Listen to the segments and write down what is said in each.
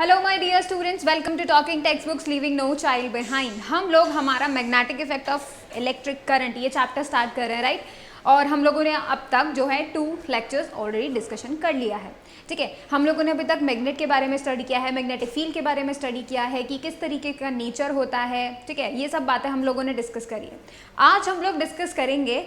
Hello my dear students, welcome to talking textbooks leaving no child behind. हम लोग हमारा magnetic effect of electric current ये chapter start कर रहे हैं, राइट। और हम लोगों ने अब तक जो है 2 लेक्चर्स ऑलरेडी डिस्कशन कर लिया है, ठीक है। हम लोगों ने अभी तक मैग्नेट के बारे में स्टडी किया है, मैग्नेटिक फील्ड के बारे में स्टडी किया है कि किस तरीके का नेचर होता है, ठीक है। ये सब बातें हम लोगों ने डिस्कस करी है। आज हम लोग डिस्कस करेंगे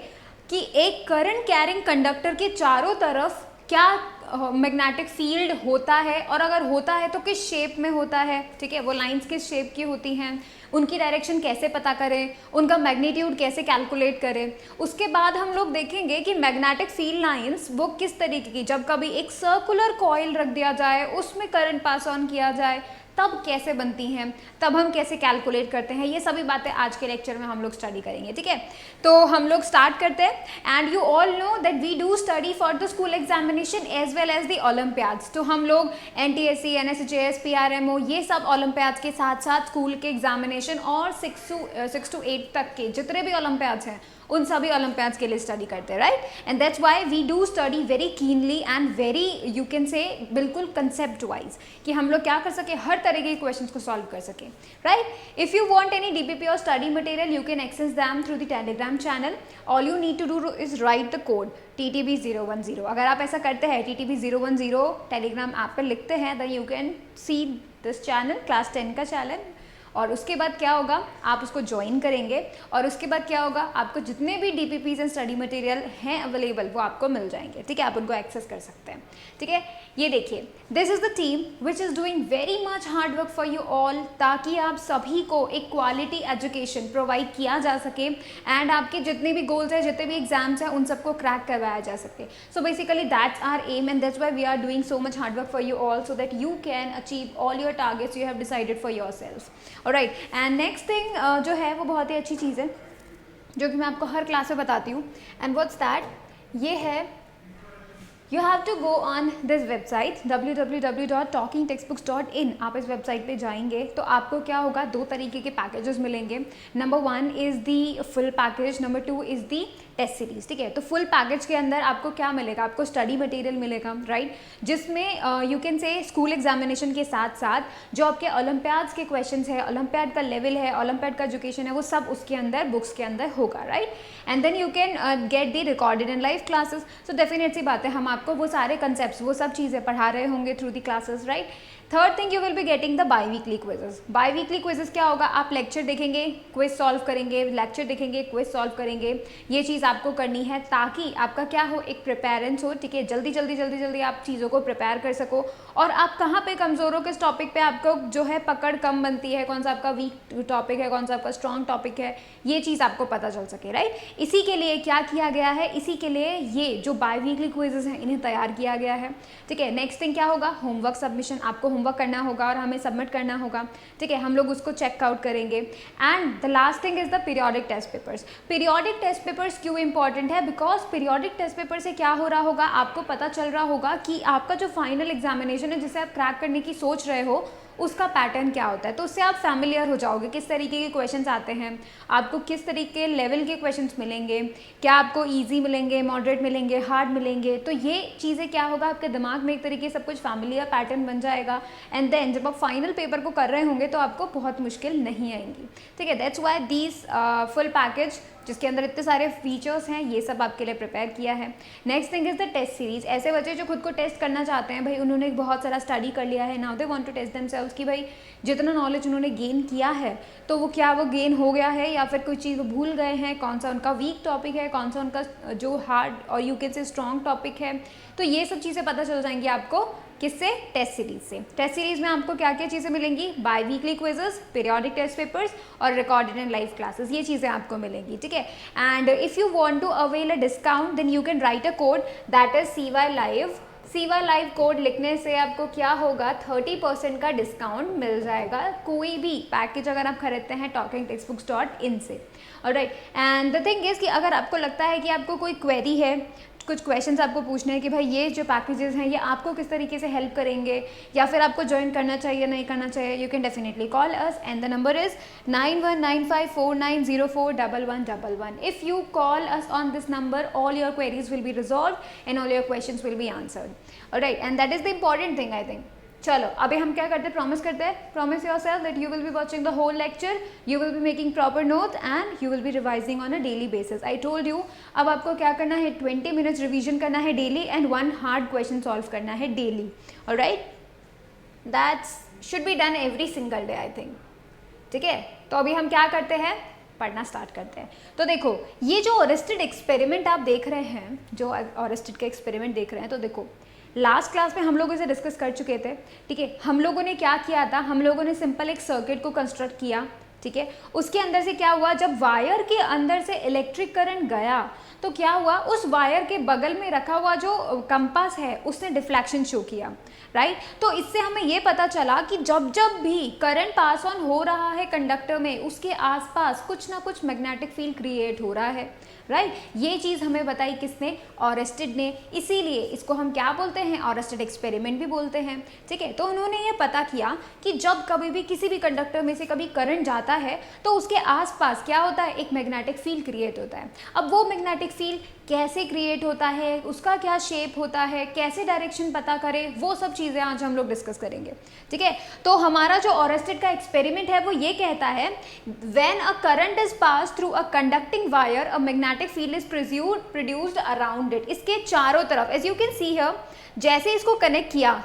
कि एक करंट कैरिंग कंडक्टर के चारों तरफ क्या मैग्नेटिक फील्ड होता है, और अगर होता है तो किस शेप में होता है, ठीक है। वो लाइंस किस शेप की होती हैं, उनकी डायरेक्शन कैसे पता करें, उनका मैग्नीट्यूड कैसे कैलकुलेट करें। उसके बाद हम लोग देखेंगे कि मैग्नेटिक फील्ड लाइंस वो किस तरीके की, जब कभी एक सर्कुलर कॉइल रख दिया जाए, उसमें करंट पास ऑन किया जाए, तब कैसे बनती हैं, तब हम कैसे कैलकुलेट करते हैं। ये सभी बातें आज के लेक्चर में हम लोग स्टडी करेंगे, ठीक है। तो हम लोग स्टार्ट करते हैं। And you all know that we do study for the school examination as well as the olympiads. तो हम लोग NTSC, NSHS, PRMO ये सब ओलंपियाड्स के साथ साथ स्कूल के एग्जामिनेशन और 6 to 8 तक के जितने भी ओलंपियाड्स हैं उन सभी ओलंपियाड्स के लिए स्टडी करते हैं, right. And that's why we do study very keenly and very you can say बिल्कुल कंसेप्ट वाइज, कि हम लोग क्या कर सके, हर तरीके के क्वेश्चंस को सॉल्व कर सके, right. If you want any DPP और study material you can access them through the Telegram channel. All you need to do is write the code TTB010। अगर आप ऐसा करते हैं, TTB010 टेलीग्राम ऐप पर लिखते हैं, then you can see this channel, class 10 का चैनल। और उसके बाद क्या होगा, आप उसको ज्वाइन करेंगे और उसके बाद क्या होगा, आपको जितने भी DPPs एंड स्टडी मटेरियल हैं अवेलेबल वो आपको मिल जाएंगे, ठीक है। आप उनको एक्सेस कर सकते हैं, ठीक है। ये देखिए, this is the team which is doing very much hard work for you all, ताकि आप सभी को एक क्वालिटी एजुकेशन प्रोवाइड किया जा सके एंड आपके जितने भी गोल्स हैं, जितने भी एग्जाम्स हैं, उन सबको क्रैक करवाया जा सके। So basically that's our aim and that's why we are doing so much hard work for you all, so that you can achieve all your targets you have decided for yourself. Alright, and next thing जो है वो बहुत ही अच्छी चीज़ है जो कि मैं आपको हर क्लास में बताती हूँ। एंड व्हाट्स दैट, ये है, you have to go on this website www.talkingtextbooks.in। आप इस वेबसाइट पे जाएंगे तो आपको क्या होगा, 2 तरीके के पैकेजेस मिलेंगे। Number 1 is the full package, number 2 is the test series, ठीक है। तो फुल पैकेज के अंदर आपको क्या मिलेगा, आपको स्टडी मटेरियल मिलेगा, राइट, जिसमें यू कैन से स्कूल एग्जामिनेशन के साथ साथ जो आपके ओलंपियाड्स के क्वेश्चंस है, ओलंपियाड का लेवल है, ओलंपियाड का एजुकेशन है, वो सब उसके अंदर बुक्स के अंदर होगा, right. And then you can get the recorded and live classes. So definite सी बात है, हम आपको वो सारे कंसेप्ट, वो सब चीज़ें पढ़ा रहे होंगे through the classes, right. Third thing, you will be getting the by weekly quizzes. By weekly quizzes क्या होगा, आप लेक्चर देखेंगे, क्विज सॉल्व करेंगे, लेक्चर देखेंगे, क्विज सॉल्व करेंगे। ये चीज़ आपको करनी है ताकि आपका क्या हो, एक प्रिपेरेंस हो, ठीक है। जल्दी जल्दी आप चीज़ों को प्रिपेयर कर सको, और आप कहाँ पे कमज़ोर हो, किस टॉपिक पे आपको जो है पकड़ कम बनती है, कौन सा आपका वीक टॉपिक है, कौन सा आपका स्ट्रॉन्ग टॉपिक है, ये चीज़ आपको पता चल सके, राइट। इसी के लिए क्या किया गया है, इसी के लिए ये जो बाई वीकली क्विजेस हैं इन्हें तैयार किया गया है, ठीक है। नेक्स्ट थिंग क्या होगा, होमवर्क सबमिशन। आपको होमवर्क करना होगा और हमें सबमिट करना होगा, ठीक है। हम लोग उसको चेकआउट करेंगे। And the last thing is the periodic test papers. Periodic test papers क्यों इंपॉर्टेंट है, बिकॉज पीरियोडिक टेस्ट पेपर से क्या हो रहा होगा, आपको पता चल रहा होगा कि आपका जो फाइनल एग्जामिनेशन है जिसे आप क्रैक करने की सोच रहे हो उसका पैटर्न क्या होता है। तो उससे आप फैमिलियर हो जाओगे, किस तरीके के क्वेश्चंस आते हैं, आपको किस तरीके लेवल के क्वेश्चंस मिलेंगे, क्या आपको इजी मिलेंगे, मॉडरेट मिलेंगे, हार्ड मिलेंगे। तो ये चीज़ें क्या होगा, आपके दिमाग में एक तरीके से सब कुछ फैमिलियर पैटर्न बन जाएगा। एंड देन जब आप फाइनल पेपर को कर रहे होंगे तो आपको बहुत मुश्किल नहीं आएंगी, ठीक है। That's why these full package जिसके अंदर इतने सारे फीचर्स हैं, ये सब आपके लिए प्रिपेयर किया है। Next thing is the test series. ऐसे बच्चे जो खुद को टेस्ट करना चाहते हैं, भाई उन्होंने बहुत सारा स्टडी कर लिया है, now they want to test themselves कि भाई जितना नॉलेज उन्होंने गेन किया है तो वो क्या वो गेन हो गया है या फिर कोई चीज़ वो भूल गए हैं, कौन सा उनका वीक टॉपिक है, कौन सा उनका जो हार्ड और यू कैन से स्ट्रॉन्ग टॉपिक है। तो ये सब चीज़ें पता चल जाएंगी आपको किससे, टेस्ट सीरीज से। टेस्ट सीरीज में आपको क्या क्या चीज़ें मिलेंगी, biweekly quizzes, periodic test papers और रिकॉर्डेड एंड लाइव क्लासेस, ये चीज़ें आपको मिलेंगी, ठीक है। And if you want to avail a discount then you can write a code that is CY live. CY live code लिखने से आपको क्या होगा, 30% का डिस्काउंट मिल जाएगा कोई भी पैकेज अगर आप खरीदते हैं talkingtextbooks.in से, alright. And the thing is कि अगर आपको लगता है कि आपको कोई क्वेरी है, कुछ क्वेश्चंस आपको पूछने हैं कि भाई ये जो पैकेजेस हैं ये आपको किस तरीके से हेल्प करेंगे या फिर आपको ज्वाइन करना चाहिए नहीं करना चाहिए, you can definitely call us and the number is 919549041111. If you call us on this number, all your queries will be resolved and all your questions will be answered. Alright, and that is the important thing I think. चलो अभी हम क्या करते हैं, promise करते हैं, promise yourself that you will be watching the whole lecture, you will be making proper note and you will be revising on a daily basis. I told you अब आपको क्या करना है, 20 मिनट्स रिवीजन करना है daily and 1 hard question solve करना है daily. Alright, that's should be done every single day I think. ठीक है, तो अभी हम क्या करते हैं, पढ़ना स्टार्ट करते हैं। तो देखो ये जो ऑरेस्टेड एक्सपेरिमेंट आप देख रहे हैं, जो ऑरेस्टेड का एक्सपेरिमेंट देख रहे हैं, तो देखो लास्ट क्लास में हम लोग इसे डिस्कस कर चुके थे। ठीक है, हम लोगों ने क्या किया था, हम लोगों ने सिंपल एक सर्किट को कंस्ट्रक्ट किया। ठीक है, उसके अंदर से क्या हुआ, जब वायर के अंदर से इलेक्ट्रिक करंट गया तो क्या हुआ, उस वायर के बगल में रखा हुआ जो कंपास है उसने डिफ्लेक्शन शो किया। राइट, तो इससे हमें ये पता चला कि जब जब भी करंट पास ऑन हो रहा है कंडक्टर में, उसके आसपास कुछ ना कुछ मैग्नेटिक फील्ड क्रिएट हो रहा है। राइट, ये चीज़ हमें बताई किसने, ऑरेस्टेड ने। इसीलिए इसको हम क्या बोलते हैं, ऑरेस्टेड एक्सपेरिमेंट भी बोलते हैं। ठीक है, तो उन्होंने ये पता किया कि जब कभी भी किसी भी कंडक्टर में से कभी करंट जाता है तो उसके आसपास क्या होता है, एक मैग्नेटिक फील्ड क्रिएट होता है। अब वो मैग्नेटिक फील्ड कैसे क्रिएट होता है, उसका क्या शेप होता है, कैसे डायरेक्शन पता करें, वो सब चीज़ें आज हम लोग डिस्कस करेंगे। ठीक है, तो हमारा जो ऑरेस्टेड का एक्सपेरिमेंट है वो ये कहता है, when a current is pass through a conducting wire a magnetic field is produced around it. इसके चारों तरफ as you can see here, जैसे इसको कनेक्ट किया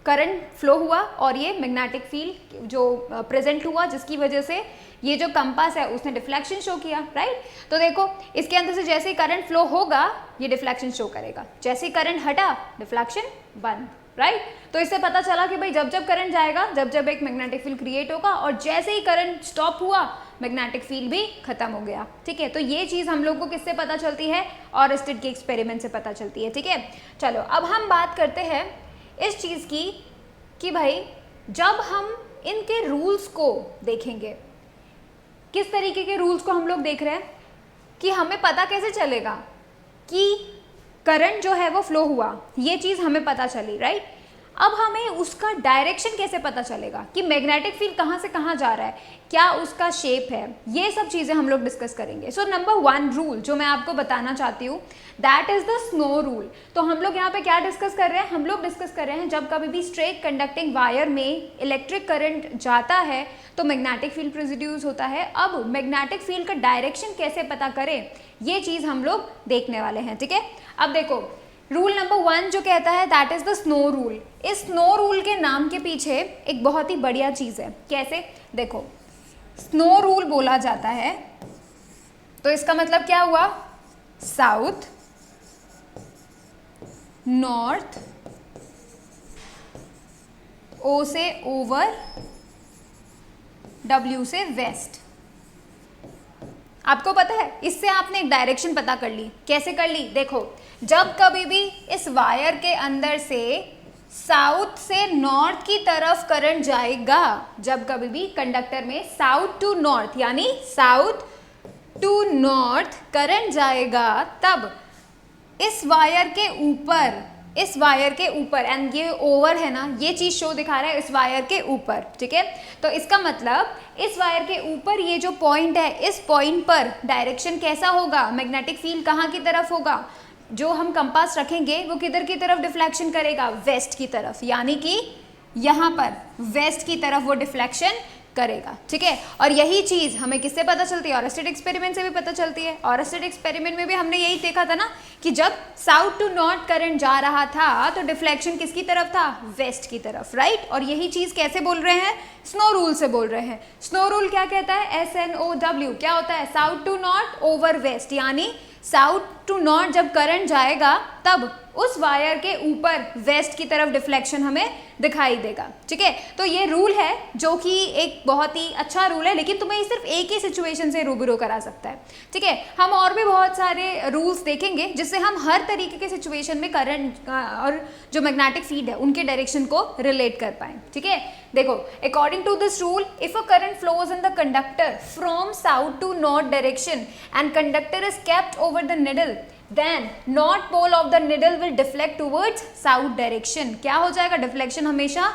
करंट फ्लो हुआ और ये मैग्नेटिक फील्ड जो प्रेजेंट हुआ, जिसकी वजह से ये जो कंपास है उसने डिफ्लेक्शन शो किया। राइट, तो देखो इसके अंदर से जैसे ही करंट फ्लो होगा ये डिफ्लेक्शन शो करेगा, जैसे ही करंट हटा डिफ्लेक्शन बंद। राइट, तो इससे पता चला कि भाई जब जब करंट जाएगा, जब जब एक मैग्नेटिक फील्ड क्रिएट होगा, और जैसे ही करंट स्टॉप हुआ मैग्नेटिक फील्ड भी खत्म हो गया। ठीक है, तो ये चीज़ हम लोग को किससे पता चलती है, ऑरेस्टेड के एक्सपेरिमेंट से पता चलती है। ठीक है, चलो अब हम बात करते हैं इस चीज़ की कि भाई जब हम इनके रूल्स को देखेंगे, किस तरीके के रूल्स को हम लोग देख रहे हैं कि हमें पता कैसे चलेगा कि करंट जो है वो फ्लो हुआ, ये चीज़ हमें पता चली। राइट, अब हमें उसका डायरेक्शन कैसे पता चलेगा कि मैग्नेटिक फील्ड कहाँ से कहाँ जा रहा है, क्या उसका शेप है, ये सब चीज़ें हम लोग डिस्कस करेंगे। सो नंबर 1 रूल जो मैं आपको बताना चाहती हूँ, that is the snow rule. तो हम लोग यहाँ पे क्या डिस्कस कर रहे हैं, हम लोग डिस्कस कर रहे हैं जब कभी भी स्ट्रेट कंडक्टिंग वायर में इलेक्ट्रिक करंट जाता है तो मैग्नेटिक फील्ड प्रोड्यूस होता है। अब मैग्नेटिक फील्ड का डायरेक्शन कैसे पता करें, ये चीज़ हम लोग देखने वाले हैं। ठीक है, अब देखो रूल नंबर 1 जो कहता है that is the snow rule. इस स्नो रूल के नाम के पीछे एक बहुत ही बढ़िया चीज़ है। कैसे, देखो स्नो रूल बोला जाता है तो इसका मतलब क्या हुआ, साउथ, नॉर्थ, ओ से ओवर, डब्ल्यू से वेस्ट। आपको पता है इससे आपने एक डायरेक्शन पता कर ली। कैसे कर ली, देखो जब कभी भी इस वायर के अंदर से साउथ से नॉर्थ की तरफ करंट जाएगा, जब कभी भी कंडक्टर में साउथ टू नॉर्थ यानी साउथ टू नॉर्थ करंट जाएगा, तब इस वायर के ऊपर एंड ये ओवर है ना, ये चीज शो दिखा रहा है इस वायर के ऊपर। ठीक है, तो इसका मतलब इस वायर के ऊपर ये जो पॉइंट है, इस पॉइंट पर डायरेक्शन कैसा होगा, मैग्नेटिक फील्ड कहाँ की तरफ होगा, जो हम कंपास रखेंगे वो किधर की तरफ डिफ्लेक्शन करेगा, वेस्ट की तरफ, यानी कि यहाँ पर वेस्ट की तरफ वो डिफ्लेक्शन करेगा। ठीक है, और यही चीज़ हमें किससे पता चलती है, ऑरेस्टेड एक्सपेरिमेंट से भी पता चलती है। ऑरेस्टेड एक्सपेरिमेंट में भी हमने यही देखा था ना कि जब साउथ टू नॉर्थ करंट जा रहा था तो डिफ्लेक्शन किसकी तरफ था, वेस्ट की तरफ। राइट, और यही चीज़ कैसे बोल रहे हैं, स्नो रूल से बोल रहे हैं। स्नो रूल क्या कहता है, SNOW क्या होता है, south to north over west, यानी साउथ टू नॉर्थ जब करंट जाएगा तब उस वायर के ऊपर वेस्ट की तरफ डिफ्लेक्शन हमें दिखाई देगा। ठीक है, तो ये रूल है जो कि एक बहुत ही अच्छा रूल है, लेकिन तुम्हें सिर्फ एक ही सिचुएशन से रूबरू करा सकता है। ठीक है, हम और भी बहुत सारे रूल्स देखेंगे जिससे हम हर तरीके के सिचुएशन में करंट और जो मैग्नेटिक फील्ड है उनके डायरेक्शन को रिलेट कर पाए। ठीक है, देखो according to this rule, if a current flows in the conductor from south to north direction and conductor is kept over the needle, then north pole of the needle will deflect towards south direction। क्या हो जाएगा, deflection हमेशा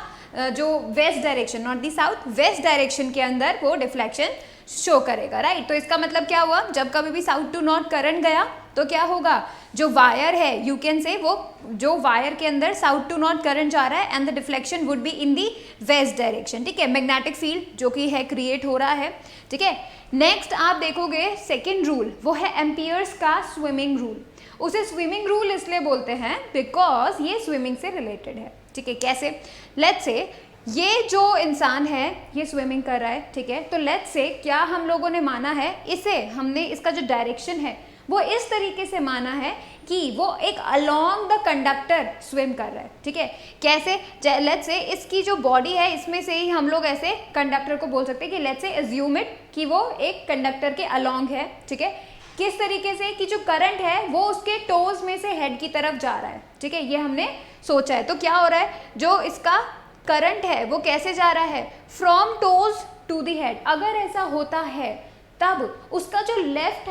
जो west direction, not the south, west direction के अंदर वो deflection show करेगा। Right, तो इसका मतलब क्या हुआ, जब कभी भी साउथ टू नॉर्थ करंट गया तो क्या होगा, जो वायर है यू कैन से वो जो वायर के अंदर साउथ टू नॉर्थ करंट जा रहा है and the deflection would be in the west direction, ठीक है, मैग्नेटिक फील्ड जो कि है क्रिएट हो रहा है, ठीक है। नेक्स्ट आप देखोगे सेकेंड रूल, वो है एम्पियर्स का स्विमिंग रूल। उसे स्विमिंग रूल इसलिए बोलते हैं बिकॉज ये स्विमिंग से रिलेटेड है, ठीक है। कैसे, लेट्स से ये जो इंसान है ये स्विमिंग कर रहा है, ठीक है, तो लेट्स से क्या हम लोगों ने माना है, इसे हमने इसका जो डायरेक्शन है वो इस तरीके से माना है कि वो एक अलोंग द कंडक्टर स्विम कर रहा है, ठीक है। कैसे, लेट्स से इसकी जो बॉडी है इसमें से ही हम लोग ऐसे कंडक्टर को बोल सकते हैं कि लेट्स से अज्यूम इट कि वो एक कंडक्टर के अलोंग है, ठीक है। किस तरीके से कि जो करंट है वो उसके टोज में से हेड की तरफ जा रहा है, ठीक है, ये हमने सोचा है। तो क्या हो रहा है, जो इसका करंट है वो कैसे जा रहा है, from toes to the head. अगर ऐसा होता है तब उसका जो लेफ्ट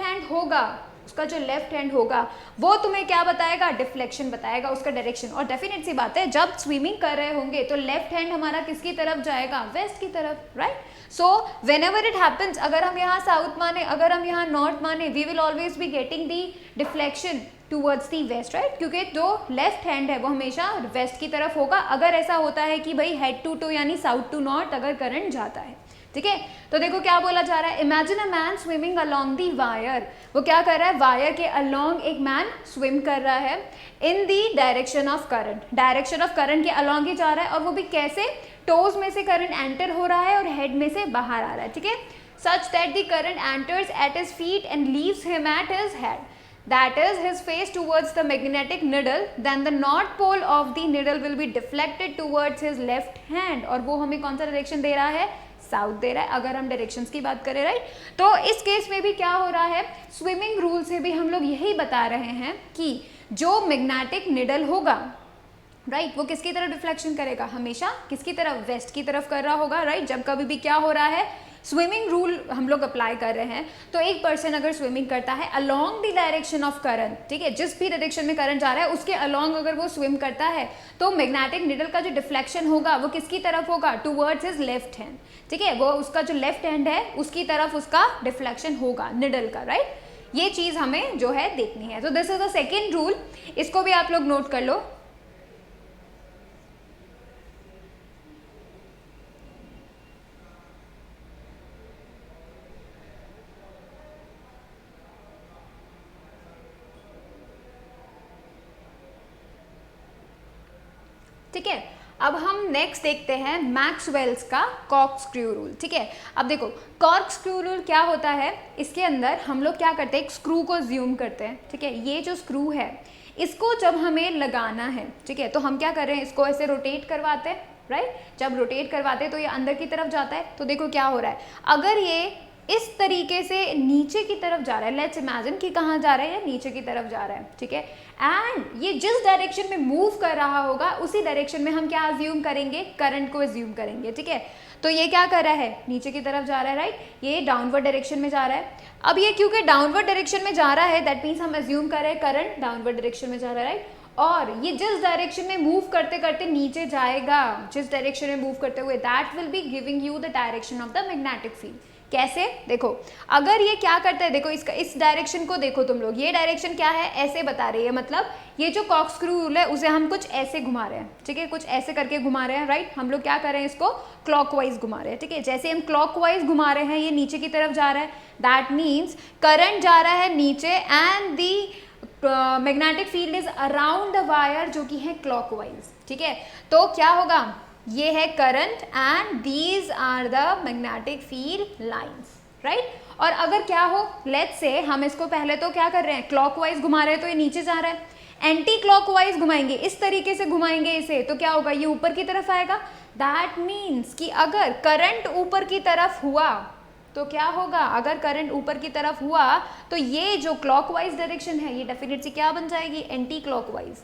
हैंड होगा वो तुम्हें क्या बताएगा, डिफ्लेक्शन बताएगा, उसका डायरेक्शन। और डेफिनेट सी बात है, जब स्विमिंग कर रहे होंगे तो लेफ्ट हैंड हमारा किसकी तरफ जाएगा, वेस्ट की तरफ, right. So when ever it happens, अगर हम यहाँ साउथ माने, अगर हम यहाँ नॉर्थ माने, we will always be getting the deflection towards the west, right, क्योंकि जो लेफ्ट हैंड है वो हमेशा वेस्ट की तरफ होगा अगर ऐसा होता है कि भाई हेड टू टो यानी साउथ टू नॉर्थ अगर करंट जाता है, ठीक है। तो देखो क्या बोला जा रहा है, imagine a man swimming along the wire. वो क्या कर रहा है, वायर के अलोंग एक मैन स्विम कर रहा है in the direction of current, direction of current के अलोंग ही जा रहा है, और वो भी कैसे, टोज में से करंट एंटर हो रहा है और हेड में से बाहर आ रहा है, ठीक है। Such that the current enters at his feet and leaves him at his head, that is his face towards the magnetic needle, then the north pole of the needle will be deflected towards his left hand। और वो हमें कौन सा direction दे रहा है, south दे रहा है, अगर हम डायरेक्शंस की बात करें, राइट। तो इस केस में भी क्या हो रहा है, स्विमिंग रूल से भी हम लोग यही बता रहे हैं कि जो मैग्नेटिक निडल होगा, राइट, वो किसकी तरफ डिफ्लेक्शन करेगा, हमेशा किसकी तरफ, वेस्ट की तरफ कर रहा होगा, राइट। जब कभी भी क्या हो रहा है, स्विमिंग रूल हम लोग अप्लाई कर रहे हैं, तो एक पर्सन अगर स्विमिंग करता है along the direction of current, ठीक है, जिस भी डायरेक्शन में करंट जा रहा है उसके अलोंग अगर वो स्विम करता है तो मैग्नेटिक निडल का जो डिफ्लेक्शन होगा वो किसकी तरफ होगा, टूवर्ड्स हिज लेफ्ट हैंड, ठीक है, वो उसका जो लेफ्ट हैंड है उसकी तरफ उसका डिफ्लेक्शन होगा निडल का, राइट। ये चीज हमें जो है देखनी है। तो this is the second rule, इसको भी आप लोग नोट कर लो। ठीक है, अब हम नेक्स्ट देखते हैं मैक्सवेल्स का कॉर्कस्क्रू रूल, ठीक है। अब देखो कॉर्कस्क्रू रूल क्या होता है, इसके अंदर हम लोग क्या करते हैं, एक स्क्रू को ज्यूम करते हैं, ठीक है। ये जो स्क्रू है इसको जब हमें लगाना है, ठीक है, तो हम क्या कर रहे हैं, इसको ऐसे रोटेट करवाते हैं, राइट। जब रोटेट करवाते हैं तो ये अंदर की तरफ जाता है। तो देखो क्या हो रहा है, अगर ये इस तरीके से नीचे की तरफ जा रहा है, लेट्स इमेजिन कि कहाँ जा रहा है, या नीचे की तरफ जा रहा है, ठीक है, एंड ये जिस डायरेक्शन में मूव कर रहा होगा उसी डायरेक्शन में हम क्या अज्यूम करेंगे, करंट को अज्यूम करेंगे, ठीक है। तो ये क्या कर रहा है, नीचे की तरफ जा रहा है, राइट, ये डाउनवर्ड डायरेक्शन में जा रहा है। अब ये क्योंकि डाउनवर्ड डायरेक्शन में जा रहा है, दैट मीन्स हम अज्यूम कर रहे हैं करंट डाउनवर्ड डायरेक्शन में जा रहा है, राइट। और ये जिस डायरेक्शन में मूव करते करते नीचे जाएगा, जिस डायरेक्शन में मूव करते हुए, that will be giving you the direction of the magnetic field. कैसे, देखो अगर ये क्या करता है, देखो इसका इस डायरेक्शन को देखो तुम लोग, ये डायरेक्शन क्या है, ऐसे बता रही है, मतलब ये जो कॉर्कस्क्रू रूल है उसे हम कुछ ऐसे घुमा रहे हैं, ठीक है, कुछ ऐसे करके घुमा रहे हैं, राइट। हम लोग क्या कर रहे हैं, इसको क्लॉकवाइज घुमा रहे हैं, ठीक है। जैसे हम क्लॉकवाइज घुमा रहे हैं ये नीचे की तरफ जा रहा है, दैट मीन्स करंट जा रहा है नीचे and the magnetic field is around the wire जो कि है क्लॉकवाइज, ठीक है। तो क्या होगा, ये है current and these are the magnetic field lines, right. और अगर क्या हो, लेट्स से हम इसको पहले तो क्या कर रहे हैं, क्लॉकवाइज घुमा रहे हैं, तो ये नीचे जा रहा है, एंटी क्लॉकवाइज घुमाएंगे, इस तरीके से घुमाएंगे इसे, तो क्या होगा, ये ऊपर की तरफ आएगा। दैट मीन्स कि अगर करंट ऊपर की तरफ हुआ तो क्या होगा, अगर करंट ऊपर की तरफ हुआ तो ये जो क्लॉकवाइज डायरेक्शन है ये डेफिनेटली क्या बन जाएगी, एंटी क्लॉकवाइज,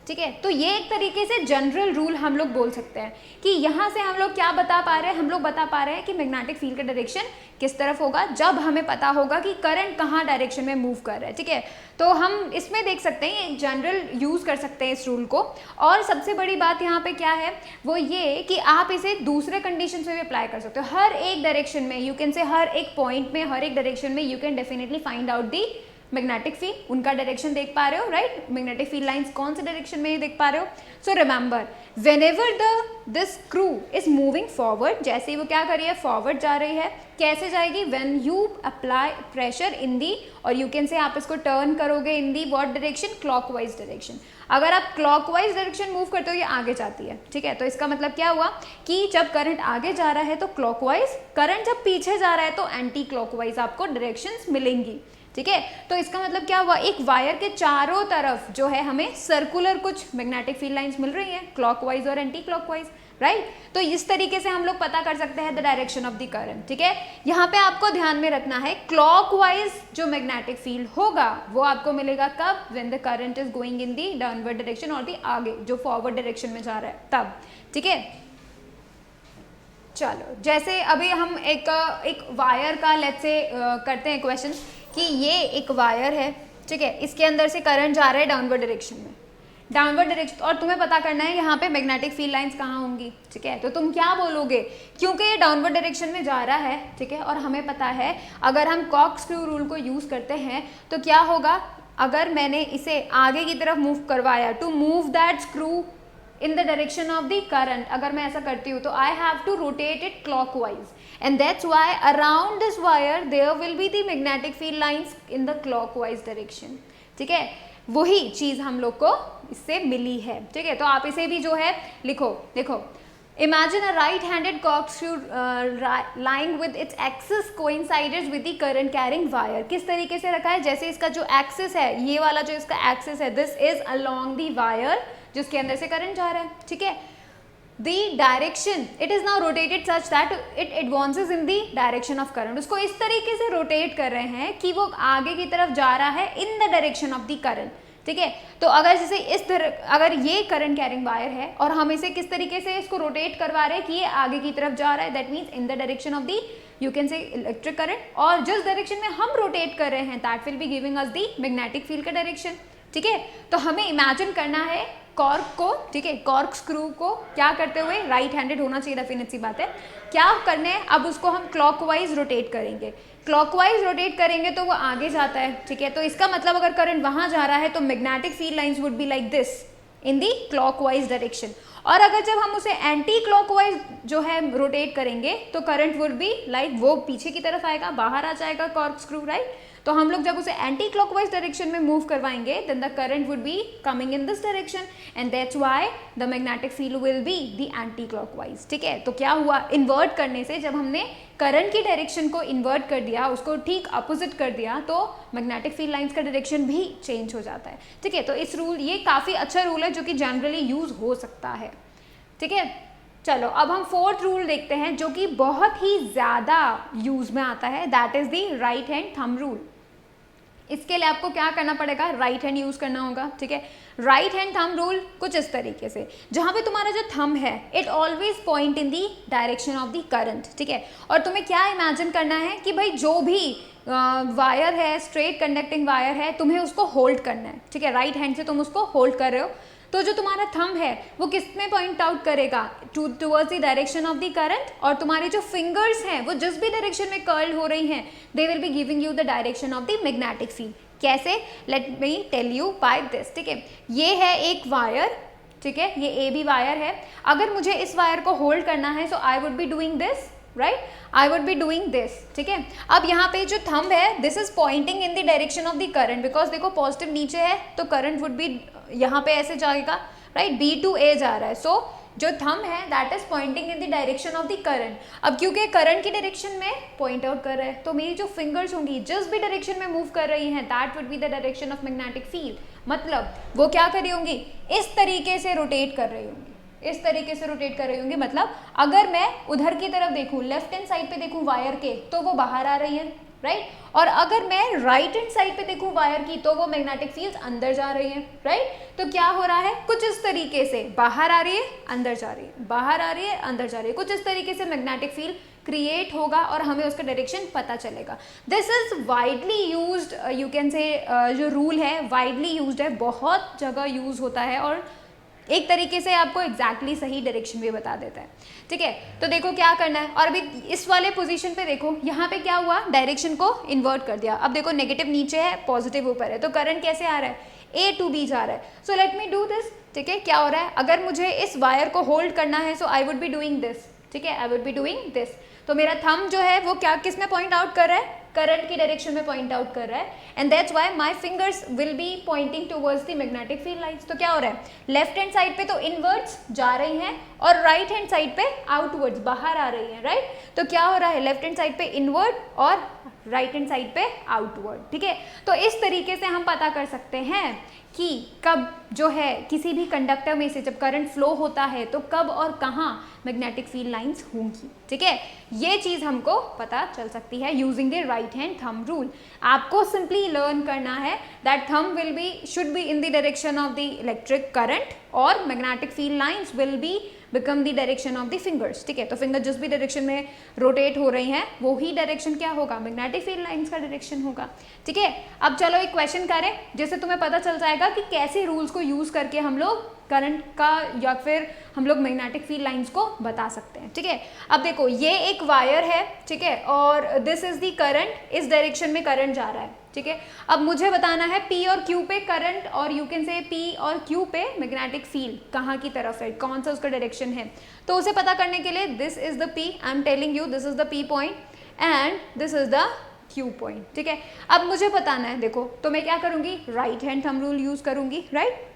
ठीक है। तो ये एक तरीके से जनरल रूल हम लोग बोल सकते हैं कि यहाँ से हम लोग क्या बता पा रहे हैं, हम लोग बता पा रहे हैं कि मैग्नेटिक फील्ड का डायरेक्शन किस तरफ होगा जब हमें पता होगा कि करंट कहाँ डायरेक्शन में मूव कर रहा है, ठीक है। तो हम इसमें देख सकते हैं, एक जनरल यूज़ कर सकते हैं इस रूल को। और सबसे बड़ी बात यहाँ पे क्या है, वो ये कि आप इसे दूसरे कंडीशन में भी अप्लाई कर सकते हो, हर एक डायरेक्शन में, यू कैन से हर एक पॉइंट में, हर एक डायरेक्शन में you can definitely find out the magnetic field, उनका डायरेक्शन देख पा रहे हो, राइट? मैग्नेटिक फील्ड लाइंस कौन से डायरेक्शन में देख पा रहे हो? So remember, whenever this screw is moving forward, जैसे ही वो क्या कर रही है, फॉरवर्ड जा रही है, कैसे जाएगी? When you apply pressure in the, और यू कैन से आप इसको टर्न करोगे in the what direction? Clockwise direction. अगर आप क्लॉकवाइज डायरेक्शन मूव करते हो ये आगे जाती है, ठीक है? तो इसका मतलब क्या हुआ कि जब करंट आगे जा रहा है तो क्लॉकवाइज, करंट जब पीछे जा रहा है तो एंटी क्लॉकवाइज आपको डायरेक्शंस मिलेंगी, ठीक है? तो इसका मतलब क्या हुआ, एक वायर के चारों तरफ जो है हमें सर्कुलर कुछ मैग्नेटिक फील्ड लाइंस मिल रही हैं, क्लॉकवाइज और एंटी क्लॉकवाइज, राइट? तो इस तरीके से हम लोग पता कर सकते हैं the direction of the current, ठीक है? यहाँ पे आपको ध्यान में रखना है क्लॉकवाइज जो मैग्नेटिक फील्ड होगा वो आपको मिलेगा कब? When the current is going in the downward direction और दी आगे जो फॉरवर्ड डायरेक्शन में जा रहा है तब, ठीक है? चलो, जैसे अभी हम एक वायर का लेट्स से करते हैं क्वेश्चन कि ये एक वायर है, ठीक है? इसके अंदर से करंट जा रहा है डाउनवर्ड डायरेक्शन में, डाउनवर्ड डायरेक्शन, और तुम्हें पता करना है यहाँ पे मैग्नेटिक फील्ड लाइंस कहाँ होंगी, ठीक है? तो तुम क्या बोलोगे, क्योंकि ये डाउनवर्ड डायरेक्शन में जा रहा है, ठीक है? और हमें पता है अगर हम कॉर्कस्क्रू रूल को यूज़ करते हैं तो क्या होगा, अगर मैंने इसे आगे की तरफ मूव करवाया, to move that screw in the direction of the current, अगर मैं ऐसा करती हूँ तो I have to rotate it clockwise, and that's why around this wire there will be the magnetic field lines in the clockwise direction, ठीक है? वही चीज हम लोग को इससे मिली है, ठीक है? तो आप इसे भी जो है लिखो, देखो, imagine a right handed corkscrew lying with its axis coincided with the current carrying wire. किस तरीके से रखा है, जैसे इसका जो एक्सिस है, ये वाला जो इसका एक्सिस है, this is along the wire जिसके अंदर से करंट जा रहा है, ठीक है? The direction it is now rotated such that it advances in the direction of current, उसको इस तरीके से रोटेट कर रहे हैं कि वो आगे की तरफ जा रहा है in the direction of the current, ठीक है? तो अगर जैसे इस तरह, अगर ये करंट कैरिंग वायर है और हम इसे किस तरीके से इसको रोटेट करवा रहे हैं कि ये आगे की तरफ जा रहा है, that means in the direction of the you can से इलेक्ट्रिक करंट, और जिस डायरेक्शन में हम रोटेट कर रहे हैं that will be giving us the magnetic field का डायरेक्शन, ठीक है? तो हमें इमेजिन करना है कॉर्क को, ठीक है, कॉर्क स्क्रू को क्या करते हुए, राइट हैंडेड होना चाहिए, डेफिनेट सी बात है, क्या करने हैं, अब उसको हम क्लॉकवाइज रोटेट करेंगे, क्लॉकवाइज रोटेट करेंगे तो वो आगे जाता है, ठीक है? तो इसका मतलब अगर करंट वहां जा रहा है तो magnetic field lines would be like this in the clockwise direction, और अगर जब हम उसे एंटी क्लॉकवाइज जो है रोटेट करेंगे तो करंट वुड बी लाइक वो पीछे की तरफ आएगा, बाहर आ जाएगा कॉर्क स्क्रू, राइट? तो हम लोग जब उसे एंटी क्लॉकवाइज डायरेक्शन में मूव करवाएंगे then the current would be coming in this direction, and that's why the magnetic field will be the anticlockwise, ठीक है? तो क्या हुआ, इन्वर्ट करने से, जब हमने करंट की डायरेक्शन को इन्वर्ट कर दिया, उसको ठीक अपोजिट कर दिया, तो मैग्नेटिक फील्ड लाइंस का डायरेक्शन भी चेंज हो जाता है, ठीक है? तो इस रूल, ये काफ़ी अच्छा रूल है जो कि जनरली यूज हो सकता है, ठीक है? चलो, अब हम फोर्थ रूल देखते हैं जो कि बहुत ही ज़्यादा यूज में आता है, that is the right hand thumb rule. इसके लिए आपको क्या करना पड़ेगा, राइट हैंड यूज करना होगा, ठीक है? राइट हैंड थंब रूल कुछ इस तरीके से, जहां पे तुम्हारा जो थंब है it always point in the direction of the current, ठीक है? और तुम्हें क्या इमेजिन करना है कि भाई जो भी वायर है, स्ट्रेट कंडक्टिंग वायर है, तुम्हें उसको होल्ड करना है, ठीक है? राइट हैंड से तुम उसको होल्ड कर रहे हो, तो जो तुम्हारा थंब है वो किस में पॉइंट आउट करेगा, towards the direction of the current, और तुम्हारी जो फिंगर्स हैं वो जिस भी डायरेक्शन में कर्ल हो रही हैं they will be giving you the direction of the magnetic field. कैसे, let me tell you by this, ठीक है? ये है एक वायर, ठीक है? ये ए बी वायर है, अगर मुझे इस वायर को होल्ड करना है so I would be doing this, right? I would be doing this, ठीक है? अब यहाँ पे जो थंब है this is pointing in the direction of the current, because देखो पॉजिटिव नीचे है तो करंट वुड बी यहाँ पे ऐसे जाएगा, राइट? बी टू ए जा रहा है, सो जो थंब है that is pointing in the direction of the current. अब क्योंकि करंट की डायरेक्शन में पॉइंट आउट कर रहा है तो मेरी जो फिंगर्स होंगी जिस भी डायरेक्शन में मूव कर रही हैं that would be the direction of magnetic field, मतलब वो क्या कर रही होंगी, इस तरीके से रोटेट कर रही होंगी, इस तरीके से रोटेट कर रही होंगी। मतलब अगर मैं उधर की तरफ देखूं, लेफ्ट हैंड साइड पे देखूं वायर के, तो वो बाहर आ रही है, राइट? और अगर मैं राइट हैंड साइड पे देखूं वायर की तो वो मैग्नेटिक फील्ड अंदर जा रही है, राइट? तो क्या हो रहा है, कुछ इस तरीके से बाहर आ रही है, अंदर जा रही है, बाहर आ रही है, अंदर जा रही है, कुछ इस तरीके से मैग्नेटिक फील्ड क्रिएट होगा और हमें उसका डायरेक्शन पता चलेगा। This is widely used, you can से जो रूल है वाइडली यूज्ड है, बहुत जगह यूज होता है और एक तरीके से आपको एग्जैक्टली सही डायरेक्शन भी बता देता है, ठीक है। तो देखो क्या करना है, और अभी इस वाले पोजीशन पे देखो, यहाँ पे क्या हुआ, डायरेक्शन को इन्वर्ट कर दिया। अब देखो नेगेटिव नीचे है, पॉजिटिव ऊपर है, तो करंट कैसे आ रहा है, ए टू बी जा रहा है। सो लेट मी डू दिस, ठीक है। क्या हो रहा है, अगर मुझे इस वायर को होल्ड करना है, so I would be doing this, ठीक है, I would be doing this. तो मेरा थंब जो है वो क्या किस में पॉइंट आउट कर रहा है, करंट की डायरेक्शन में पॉइंट आउट कर रहा है, and that's why my fingers will be pointing towards the magnetic field lines. तो क्या हो रहा है, लेफ्ट हैंड साइड पे तो इनवर्ड्स जा रही हैं और राइट हैंड साइड पे आउटवर्ड्स बाहर आ रही हैं, राइट। तो क्या हो रहा है, लेफ्ट हैंड साइड पे इनवर्ड और राइट हैंड साइड पे आउटवर्ड, ठीक है। तो इस तरीके से हम पता कर सकते हैं कि कब जो है किसी भी कंडक्टर में से जब करंट फ्लो होता है तो कब और कहाँ मैग्नेटिक फील्ड लाइंस होंगी, ठीक है। ये चीज़ हमको पता चल सकती है using the right hand thumb rule. आपको सिंपली लर्न करना है that thumb will be should be in the direction of the electric current और magnetic field lines will be become the direction of the fingers, ठीक है। तो finger जिस भी direction में रोटेट हो रही हैं वो ही डायरेक्शन क्या होगा, मैग्नेटिक फील्ड लाइंस का डायरेक्शन होगा, ठीक है। अब चलो एक क्वेश्चन करें जिससे तुम्हें पता चल जाएगा कि कैसे रूल्स को यूज करके हम लोग करंट का या फिर हम लोग मैग्नेटिक फील्ड लाइंस को बता सकते हैं, ठीक है। अब देखो ये एक वायर है, ठीक है, और दिस इज द करंट, इस डायरेक्शन में करंट जा रहा है, ठीक है। अब मुझे बताना है P और Q पे करंट और यू कैन से P और Q पे मैग्नेटिक फील्ड कहाँ की तरफ है, कौन सा उसका डायरेक्शन है। तो उसे पता करने के लिए this is the P, I am telling you this is the P point and this is the Q point, ठीक है। अब मुझे बताना है, देखो तो मैं क्या करूँगी, right hand thumb rule use करूँगी, राइट।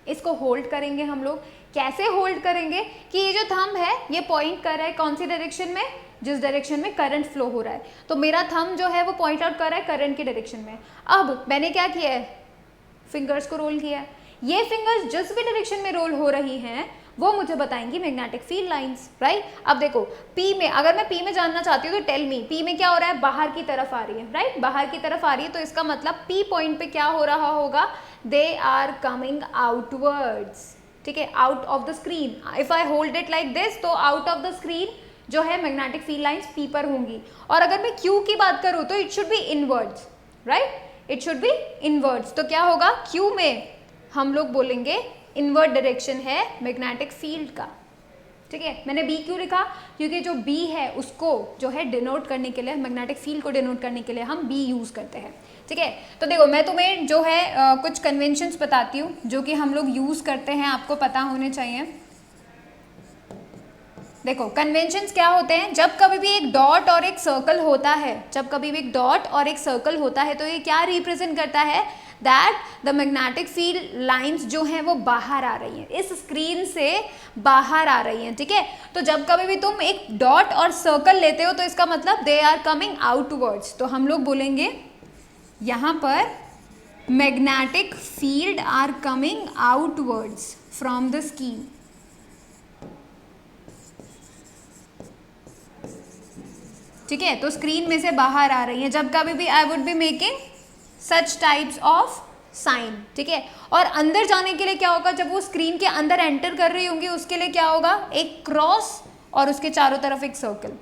इसको होल्ड करेंगे हम लोग, कैसे होल्ड करेंगे कि ये जो थंब है ये पॉइंट कर रहा है कौन सी डायरेक्शन में, जिस डायरेक्शन में करंट फ्लो हो रहा है। तो मेरा थंब जो है वो पॉइंट आउट कर रहा है करंट की डायरेक्शन में। अब मैंने क्या किया है, फिंगर्स को रोल किया है, ये फिंगर्स जिस भी डायरेक्शन में रोल हो रही हैं वो मुझे बताएंगी मैग्नेटिक फील्ड लाइंस, राइट। अब देखो P में, अगर मैं P में जानना चाहती हूँ तो टेल मी P में क्या हो रहा है, बाहर की तरफ आ रही है, राइट, बाहर की तरफ आ रही है। तो इसका मतलब P पॉइंट पे क्या हो रहा होगा, दे आर कमिंग आउटवर्ड्स, ठीक है, out of the screen. If I hold it like this तो आउट ऑफ द स्क्रीन जो है मैग्नेटिक फील्ड लाइंस P पर होंगी। और अगर मैं Q की बात करूँ तो it should be inwards, right, it should be inwards. तो क्या होगा, Q में हम लोग बोलेंगे इनवर्ड डायरेक्शन है मैग्नेटिक फील्ड का, ठीक है। मैंने B क्यों लिखा, क्योंकि जो B है उसको जो है डिनोट करने के लिए, मैग्नेटिक फील्ड को डिनोट करने के लिए हम B यूज करते हैं, ठीक है। तो देखो मैं तुम्हें जो है कुछ कन्वेंशंस बताती हूँ जो कि हम लोग यूज करते हैं, आपको पता होने चाहिए। देखो कन्वेंशंस क्या होते हैं, जब कभी भी एक डॉट और एक सर्कल होता है, जब कभी भी एक डॉट और एक सर्कल होता है तो ये क्या रिप्रेजेंट करता है, that the magnetic field lines जो हैं वो बाहर आ रही हैं, इस स्क्रीन से बाहर आ रही हैं, ठीक है। तो जब कभी भी तुम एक डॉट और सर्कल लेते हो तो इसका मतलब दे आर कमिंग आउटवर्ड्स। तो हम लोग बोलेंगे यहाँ पर magnetic field are coming outwards from the screen, ठीक है। तो स्क्रीन में से बाहर आ रही है जब कभी भी आई would be making such types of sine, ठीक है। और अंदर जाने के लिए क्या होगा, जब वो स्क्रीन के अंदर एंटर कर रही होंगी उसके लिए क्या होगा, एक क्रॉस और उसके चारों तरफ एक सर्कल,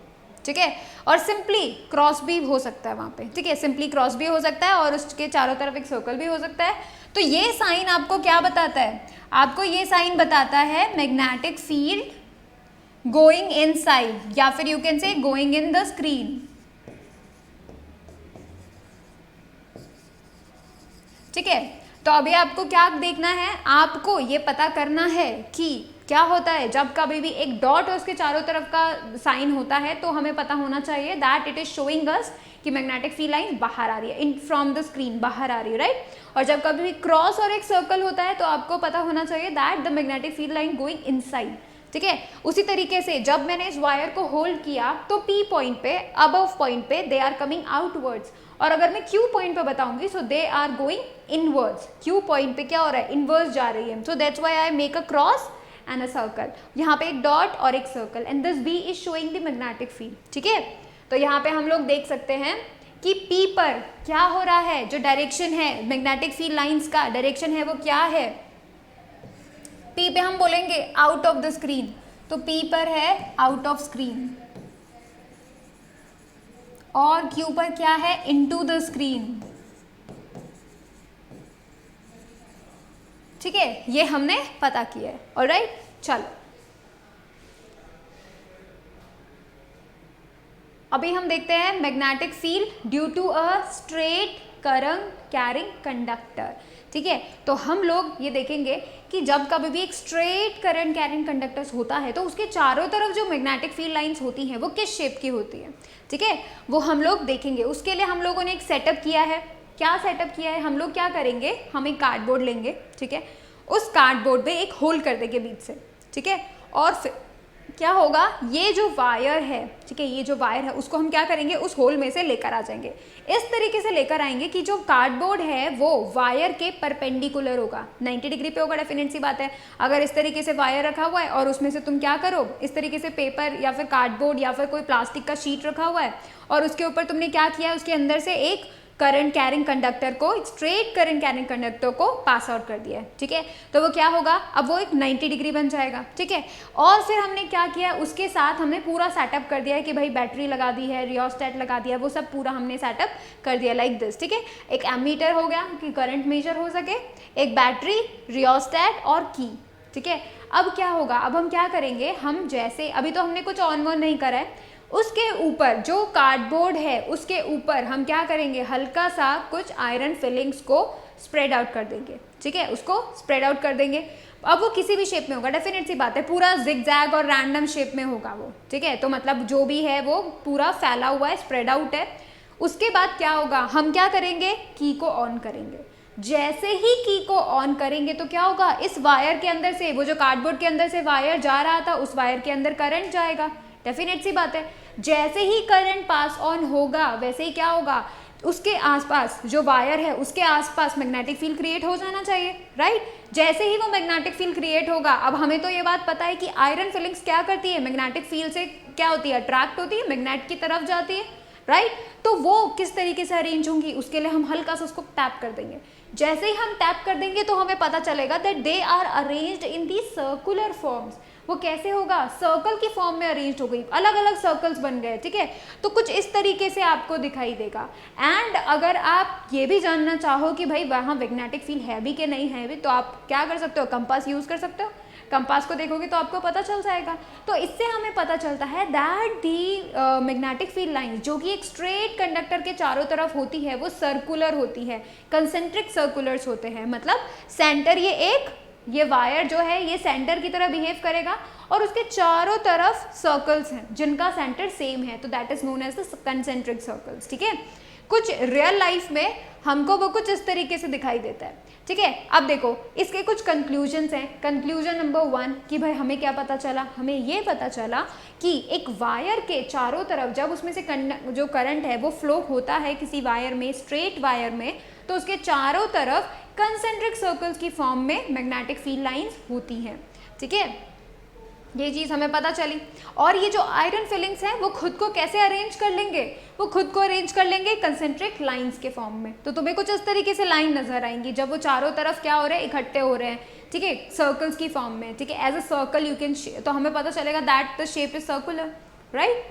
ठीक है। और सिंपली क्रॉस भी हो सकता है वहाँ पे, ठीक है, सिंपली क्रॉस भी हो सकता है और उसके चारों तरफ एक सर्कल भी हो सकता है। तो ये साइन आपको क्या बताता है, आपको ये साइन बताता है मैग्नेटिक फील्ड गोइंग इनसाइड या फिर यू कैन से गोइंग इन द स्क्रीन, ठीक है। तो अभी आपको क्या देखना है, आपको ये पता करना है कि क्या होता है जब कभी भी एक डॉट और उसके चारों तरफ का साइन होता है तो हमें पता होना चाहिए that it is showing us कि मैग्नेटिक फील्ड लाइन बाहर आ रही है, इन फ्रॉम द स्क्रीन बाहर आ रही है, राइट। और जब कभी भी क्रॉस और एक सर्कल होता है तो आपको पता होना चाहिए that the magnetic field line going inside, ठीक है। उसी तरीके से जब मैंने इस वायर को होल्ड किया तो P पॉइंट पे, अबव पॉइंट पे दे आर कमिंग आउटवर्ड्स, और अगर मैं Q पॉइंट पे बताऊंगी so they are going inwards. Q point पे क्या हो रहा है, इनवर्स जा रही है, so that's why I make a cross and a circle, यहाँ पे एक डॉट और एक circle, and this B is showing the magnetic field, ठीक है। तो यहाँ पे हम लोग देख सकते हैं कि P पर क्या हो रहा है, जो डायरेक्शन है मैग्नेटिक फील्ड लाइंस का डायरेक्शन है वो क्या है, P पे हम बोलेंगे आउट ऑफ द स्क्रीन, तो P पर है आउट ऑफ स्क्रीन, और Q पर क्या है, इनटू द स्क्रीन, ठीक है, ये हमने पता किया है। ऑलराइट, चलो अभी हम देखते हैं magnetic field due to a straight current carrying conductor. ठीक है, तो हम लोग ये देखेंगे कि जब कभी भी एक स्ट्रेट करंट कैरिंग कंडक्टर्स होता है तो उसके चारों तरफ जो मैग्नेटिक फील्ड लाइंस होती हैं वो किस शेप की होती है। ठीक है, वो हम लोग देखेंगे। उसके लिए हम लोगों ने एक सेटअप किया है। क्या सेटअप किया है, हम लोग क्या करेंगे, हम एक कार्डबोर्ड लेंगे। ठीक है, उस कार्डबोर्ड में एक होल कर देंगे बीच से। ठीक है, और फिर क्या होगा, ये जो वायर है, ठीक है, ये जो वायर है उसको हम क्या करेंगे, उस होल में से लेकर आ जाएंगे। इस तरीके से लेकर आएंगे कि जो कार्डबोर्ड है वो वायर के परपेंडिकुलर होगा, 90 डिग्री पे होगा। डेफिनेट सी बात है, अगर इस तरीके से वायर रखा हुआ है और उसमें से तुम क्या करो, इस तरीके से पेपर या फिर कार्डबोर्ड या फिर कोई प्लास्टिक का शीट रखा हुआ है और उसके ऊपर तुमने क्या किया, उसके अंदर से एक करंट कैरिंग कंडक्टर को, स्ट्रेट करंट कैरिंग कंडक्टर को पास आउट कर दिया है। ठीक है, तो वो क्या होगा, अब वो एक 90 डिग्री बन जाएगा। ठीक है, और फिर हमने क्या किया, उसके साथ हमने पूरा सेटअप कर दिया है कि भाई बैटरी लगा दी है, रियोस्टेट लगा दिया, वो सब पूरा हमने सेटअप कर दिया लाइक दिस। ठीक है, एक एमीटर हो गया कि करंट मेजर हो सके, एक बैटरी, रियोस्टेट और की। ठीक है, अब क्या होगा, अब हम क्या करेंगे, हम जैसे अभी तो हमने कुछ ऑन ऑन नहीं करा है, उसके ऊपर जो कार्डबोर्ड है उसके ऊपर हम क्या करेंगे, हल्का सा कुछ आयरन फिलिंग्स को स्प्रेड आउट कर देंगे। ठीक है, उसको स्प्रेड आउट कर देंगे। अब वो किसी भी शेप में होगा, डेफिनेट सी बात है, पूरा जिगजैग और रैंडम शेप में होगा वो। ठीक है, तो मतलब जो भी है वो पूरा फैला हुआ है, स्प्रेड आउट है। उसके बाद क्या होगा, हम क्या करेंगे, की को ऑन करेंगे। जैसे ही की को ऑन करेंगे तो क्या होगा, इस वायर के अंदर से, वो जो कार्डबोर्ड के अंदर से वायर जा रहा था उस वायर के अंदर करंट जाएगा। डेफिनेट सी बात है, जैसे ही करंट पास ऑन होगा वैसे ही क्या होगा, उसके आसपास जो वायर है उसके आसपास मैग्नेटिक फील्ड क्रिएट हो जाना चाहिए। राइट, जैसे ही वो मैग्नेटिक फील्ड क्रिएट होगा, अब हमें तो ये बात पता है कि आयरन फिलिंग्स क्या करती है, मैग्नेटिक फील्ड से क्या होती है, अट्रैक्ट होती है, मैग्नेट की तरफ जाती है। राइट, तो वो किस तरीके से अरेंज होंगी, उसके लिए हम हल्का सा उसको टैप कर देंगे। जैसे ही हम टैप कर देंगे तो हमें पता चलेगा that they are arranged in the circular forms. वो कैसे होगा, सर्कल की फॉर्म में अरेंज हो गई, अलग अलग सर्कल्स बन गए। ठीक है, तो कुछ इस तरीके से आपको दिखाई देगा। एंड अगर आप ये भी जानना चाहो कि भाई वहाँ मैग्नेटिक फील्ड है भी कि नहीं है भी, तो आप क्या कर सकते हो, कंपास यूज कर सकते हो। कंपास को देखोगे तो आपको पता चल जाएगा। तो इससे हमें पता चलता है that the magnetic field line जो कि एक स्ट्रेट कंडक्टर के चारों तरफ होती है वो सर्कुलर होती है, कंसेंट्रिक सर्कुलर्स होते हैं। मतलब सेंटर, ये वायर जो है ये सेंटर की तरह बिहेव करेगा और उसके चारों तरफ सर्कल्स हैं जिनका सेंटर सेम है, तो that is known as the concentric circles. ठीक है, कुछ रियल लाइफ में हमको वो कुछ इस तरीके से दिखाई देता है। ठीक है, अब देखो इसके कुछ कंक्लूजन्स हैं। कंक्लूजन नंबर 1 कि भाई हमें क्या पता चला, हमें ये पता चला कि एक वायर के चारों तरफ जब उसमें से जो करंट है वो फ्लो होता है किसी वायर में, स्ट्रेट वायर में, तो उसके चारों तरफ कंसेंट्रिक सर्कल्स की फॉर्म में मैग्नेटिक फील्ड लाइंस होती हैं। ठीक है, ये चीज़ हमें पता चली। और ये जो आयरन फिलिंग्स हैं वो खुद को कैसे अरेंज कर लेंगे, वो खुद को अरेंज कर लेंगे कंसेंट्रिक लाइंस के फॉर्म में। तो तुम्हें कुछ इस तरीके से लाइन नजर आएंगी जब वो चारों तरफ क्या हो रहे हैं, इकट्ठे हो रहे हैं। ठीक है, सर्कल्स की फॉर्म में। ठीक है, as a circle you can, तो हमें पता चलेगा that the shape is circular. Right,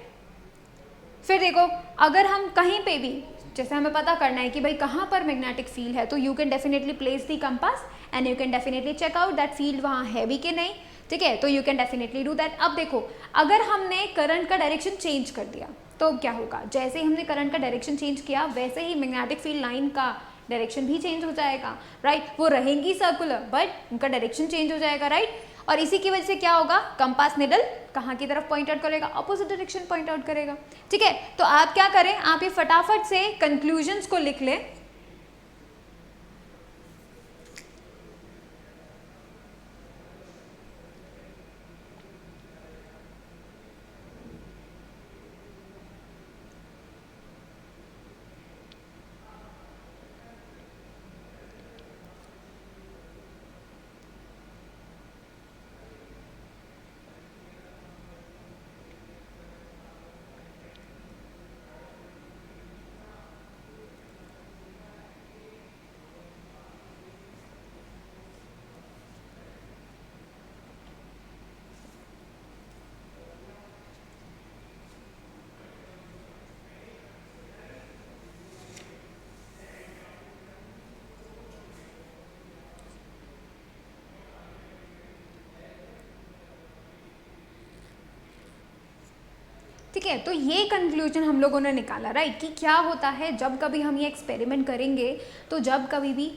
फिर देखो अगर हम कहीं पे भी, जैसे हमें पता करना है कि भाई कहाँ पर मैग्नेटिक फील्ड है, तो you can definitely place the compass and you can definitely check out that field वहाँ है भी कि नहीं। ठीक है, तो you can definitely do that. अब देखो अगर हमने करंट का डायरेक्शन चेंज कर दिया तो क्या होगा, जैसे ही हमने करंट का डायरेक्शन चेंज किया वैसे ही मैग्नेटिक फील्ड लाइन का डायरेक्शन भी चेंज हो जाएगा। राइट, वो रहेंगी सर्कुलर बट उनका डायरेक्शन चेंज हो जाएगा। राइट, और इसी की वजह से क्या होगा, कंपास निडल कहाँ की तरफ पॉइंट आउट करेगा, अपोजिट डायरेक्शन पॉइंट आउट करेगा। ठीक है, तो आप क्या करें, आप ये फटाफट से कंक्लूजन्स को लिख लें। ठीक है, तो ये कंक्लूजन हम लोगों ने निकाला, राइट, कि क्या होता है जब कभी हम ये एक्सपेरिमेंट करेंगे, तो जब कभी भी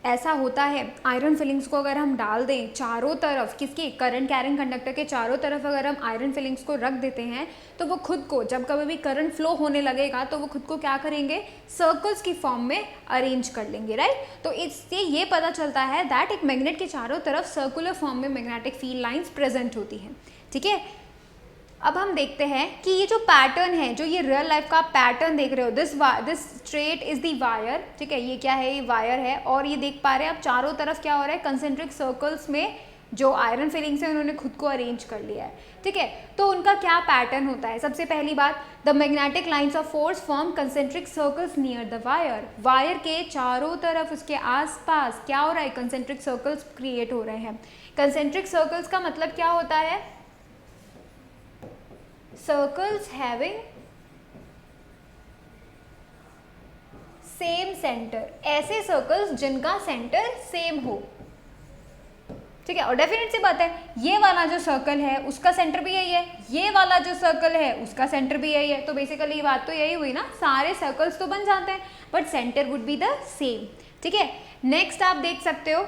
ऐसा होता है आयरन फिलिंग्स को अगर हम डाल दें चारों तरफ, किसके, करंट कैरिंग कंडक्टर के चारों तरफ अगर हम आयरन फिलिंग्स को रख देते हैं, तो वो खुद को जब कभी भी करंट फ्लो होने लगेगा तो वो खुद को क्या करेंगे, सर्कल्स की फॉर्म में अरेंज कर लेंगे, राइट। तो इससे ये पता चलता है दैट एक मैग्नेट के चारों तरफ सर्कुलर फॉर्म में मैग्नेटिक फील्ड लाइंस प्रेजेंट होती हैं, ठीक है। अब हम देखते हैं कि ये जो पैटर्न है, जो ये रियल लाइफ का पैटर्न देख रहे हो, this straight is the wire, ठीक है, ये क्या है, ये वायर है, और ये देख पा रहे हैं आप चारों तरफ क्या हो रहा है, कंसेंट्रिक सर्कल्स में जो आयरन फिलिंग्स है उन्होंने खुद को अरेंज कर लिया है, ठीक है। तो उनका क्या पैटर्न होता है, सबसे पहली बात, the magnetic lines of force form concentric circles near the wire, wire के चारों तरफ उसके आसपास क्या हो रहा है, कंसेंट्रिक सर्कल्स क्रिएट हो रहे हैं। कंसेंट्रिक सर्कल्स का मतलब क्या होता है, circles having same center, ऐसे सर्कल्स जिनका सेंटर सेम हो, ठीक है। और डेफिनेट सी बात है, ये वाला जो सर्कल है उसका सेंटर भी यही है, ये वाला जो सर्कल है उसका सेंटर भी यही है, तो बेसिकली बात तो यही हुई ना, सारे सर्कल्स तो बन जाते हैं but centre would be the same, ठीक है। नेक्स्ट आप देख सकते हो,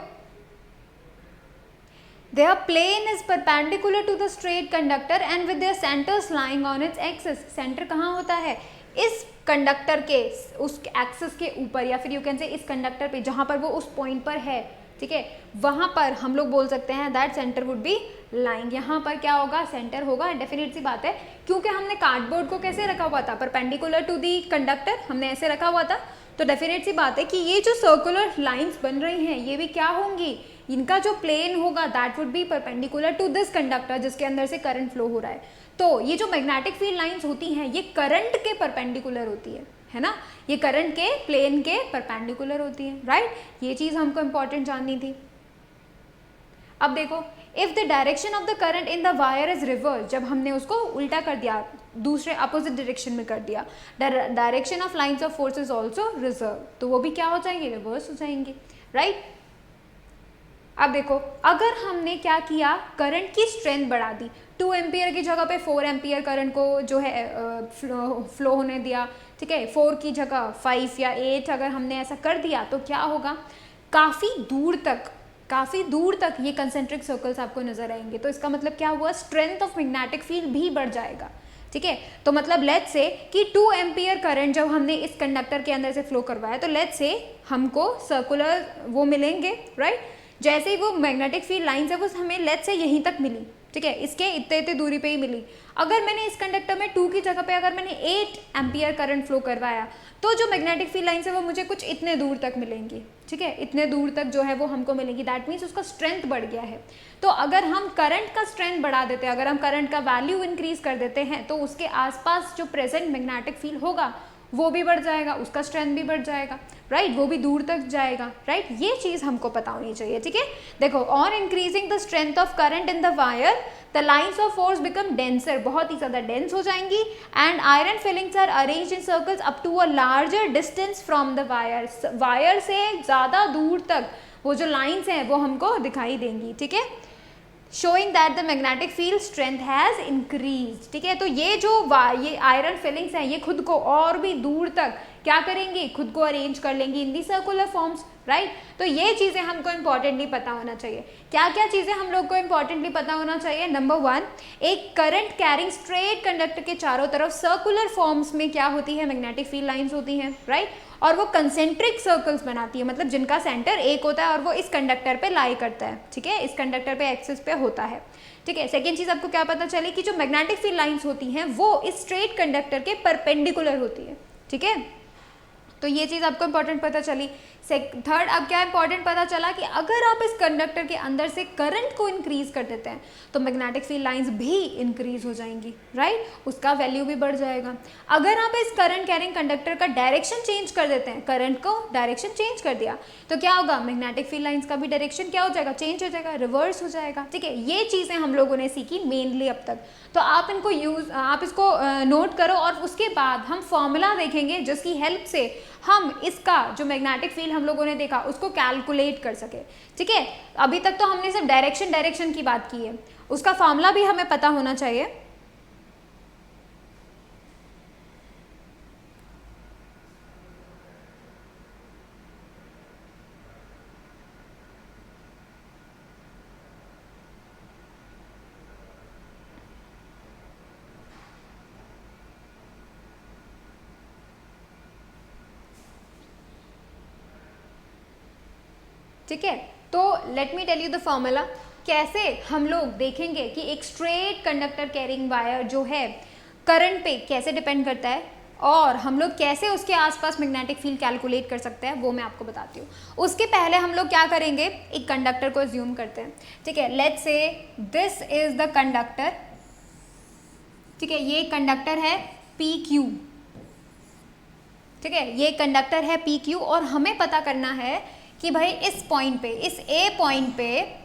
their plane is perpendicular to the straight conductor and with their centers lying on its axis, center कहाँ होता है, इस कंडक्टर के उस एक्सिस के ऊपर, या फिर यू कैन से इस कंडक्टर पे जहाँ पर वो उस पॉइंट पर है, ठीक है, वहाँ पर हम लोग बोल सकते हैं that centre would be lying, यहाँ पर क्या होगा, सेंटर होगा। डेफिनेट सी बात है, क्योंकि हमने कार्डबोर्ड को कैसे रखा हुआ था, परपेंडिकुलर टू दी कंडक्टर, हमने ऐसे रखा हुआ था, तो डेफिनेट सी बात है कि ये जो सर्कुलर लाइंस बन रही हैं ये भी क्या होंगी, इनका जो प्लेन होगा that would be perpendicular to this conductor जिसके अंदर से करंट फ्लो हो रहा है। तो ये जो मैग्नेटिक फील्ड लाइंस होती हैं ये करंट के परपेंडिकुलर होती है ना, ये करंट के प्लेन के परपेंडिकुलर होती है, राइट। ये चीज़ हमको इंपॉर्टेंट जाननी थी। अब देखो, if the direction of the current in the wire is reverse, जब हमने उसको उल्टा कर दिया, दूसरे अपोजिट डायरेक्शन में कर दिया, direction of lines of force is also reserve, तो वो भी क्या हो जाएंगे, रिवर्स हो जाएंगे, राइट। अब देखो, अगर हमने क्या किया, करंट की स्ट्रेंथ बढ़ा दी, 2 एम्पियर की जगह पे 4 एम्पियर करंट को जो है फ्लो होने दिया, ठीक है, 4 की जगह 5 या 8 अगर हमने ऐसा कर दिया तो क्या होगा, काफ़ी दूर तक ये कंसेंट्रिक सर्कल्स आपको नजर आएंगे। तो इसका मतलब क्या हुआ, स्ट्रेंथ ऑफ मैग्नेटिक फील्ड भी बढ़ जाएगा, ठीक है। तो मतलब लेट्स से कि 2 एम्पियर करंट जब हमने इस कंडक्टर के अंदर से फ्लो करवाया, तो लेट्स से हमको सर्कुलर वो मिलेंगे, राइट। जैसे ही वो मैग्नेटिक फील्ड लाइंस है वो हमें लेट्स से यहीं तक मिली, ठीक है, इसके इतने दूरी पे ही मिली। अगर मैंने इस कंडक्टर में 2 की जगह पे अगर मैंने 8 एम्पियर करंट फ्लो करवाया, तो जो मैग्नेटिक फील्ड लाइंस है वो मुझे कुछ इतने दूर तक मिलेंगी, ठीक है, इतने दूर तक जो है वो हमको मिलेगी, दैट मीन्स उसका स्ट्रेंथ बढ़ गया है। तो अगर हम करंट का स्ट्रेंथ बढ़ा देते हैं, अगर हम करंट का वैल्यू इंक्रीज कर देते हैं, तो उसके आसपास जो प्रेजेंट मैग्नेटिक फील्ड होगा वो भी बढ़ जाएगा, उसका स्ट्रेंथ भी बढ़ जाएगा, राइट, वो भी दूर तक जाएगा, राइट। ये चीज़ हमको पता होनी चाहिए, ठीक है। देखो, on increasing the strength of current in the wire, the lines of force become denser, बहुत ही ज़्यादा डेंस हो जाएंगी, and iron filings are arranged in circles up to a larger distance from the wire, wire से ज़्यादा दूर तक वो जो लाइंस हैं वो हमको दिखाई देंगी, ठीक है, showing that the magnetic field strength has increase, ठीक है। तो ये जो ये आयरन फिलिंग्स हैं ये खुद को और भी दूर तक क्या करेंगी, खुद को अरेंज कर लेंगी इन दी सर्कुलर फॉर्म्स, राइट। तो ये चीज़ें हमको इंपॉर्टेंटली पता होना चाहिए। क्या क्या चीज़ें हम लोग को इंपॉर्टेंटली पता होना चाहिए, नंबर 1, एक करंट कैरिंग स्ट्रेट कंडक्टर के चारों तरफ सर्कुलर फॉर्म्स में क्या होती है, मैग्नेटिक फील्ड लाइंस होती हैं, राइट, और वो कंसेंट्रिक सर्कल्स बनाती है, मतलब जिनका सेंटर एक होता है और वो इस कंडक्टर पे लाई करता है, ठीक है, इस कंडक्टर पे एक्सिस पे होता है, ठीक है। सेकेंड चीज़ आपको क्या पता चली कि जो मैग्नेटिक फील्ड लाइंस होती हैं वो इस स्ट्रेट कंडक्टर के परपेंडिकुलर होती है, ठीक है। तो ये चीज़ आपको इंपॉर्टेंट पता चली। थर्ड, अब क्या इंपॉर्टेंट पता चला कि अगर आप इस कंडक्टर के अंदर से करंट को इंक्रीज कर देते हैं तो मैग्नेटिक फील्ड लाइंस भी इंक्रीज हो जाएंगी, राइट, उसका वैल्यू भी बढ़ जाएगा। अगर आप इस करंट कैरिंग कंडक्टर का डायरेक्शन चेंज कर देते हैं, करंट को डायरेक्शन चेंज कर दिया, तो क्या होगा, मैग्नेटिक फील्ड लाइंस का भी डायरेक्शन क्या हो जाएगा, चेंज हो जाएगा, रिवर्स हो जाएगा, ठीक है। ये चीज़ें हम लोगों ने सीखी मेनली अब तक, तो आप इसको नोट करो, और उसके बाद हम फॉर्मूला देखेंगे जिसकी हेल्प से हम इसका जो मैग्नेटिक फील्ड हम लोगों ने देखा उसको कैलकुलेट कर सके, ठीक है। अभी तक तो हमने सिर्फ डायरेक्शन की बात की है, उसका फॉर्मूला भी हमें पता होना चाहिए। ठीक है, तो let me tell you the formula. कैसे हम लोग देखेंगे कि एक स्ट्रेट कंडक्टर कैरिंग वायर जो है करंट पे कैसे डिपेंड करता है और हम लोग कैसे उसके आसपास मैग्नेटिक फील्ड कैलकुलेट कर सकते हैं, वो मैं आपको बताती हूँ। उसके पहले हम लोग क्या करेंगे, एक कंडक्टर को अज्यूम करते हैं। ठीक है, let's say this is the conductor. ठीक है, ये कंडक्टर है PQ। ठीक है, ये कंडक्टर है PQ और हमें पता करना है कि भाई इस पॉइंट पे, इस A पॉइंट पे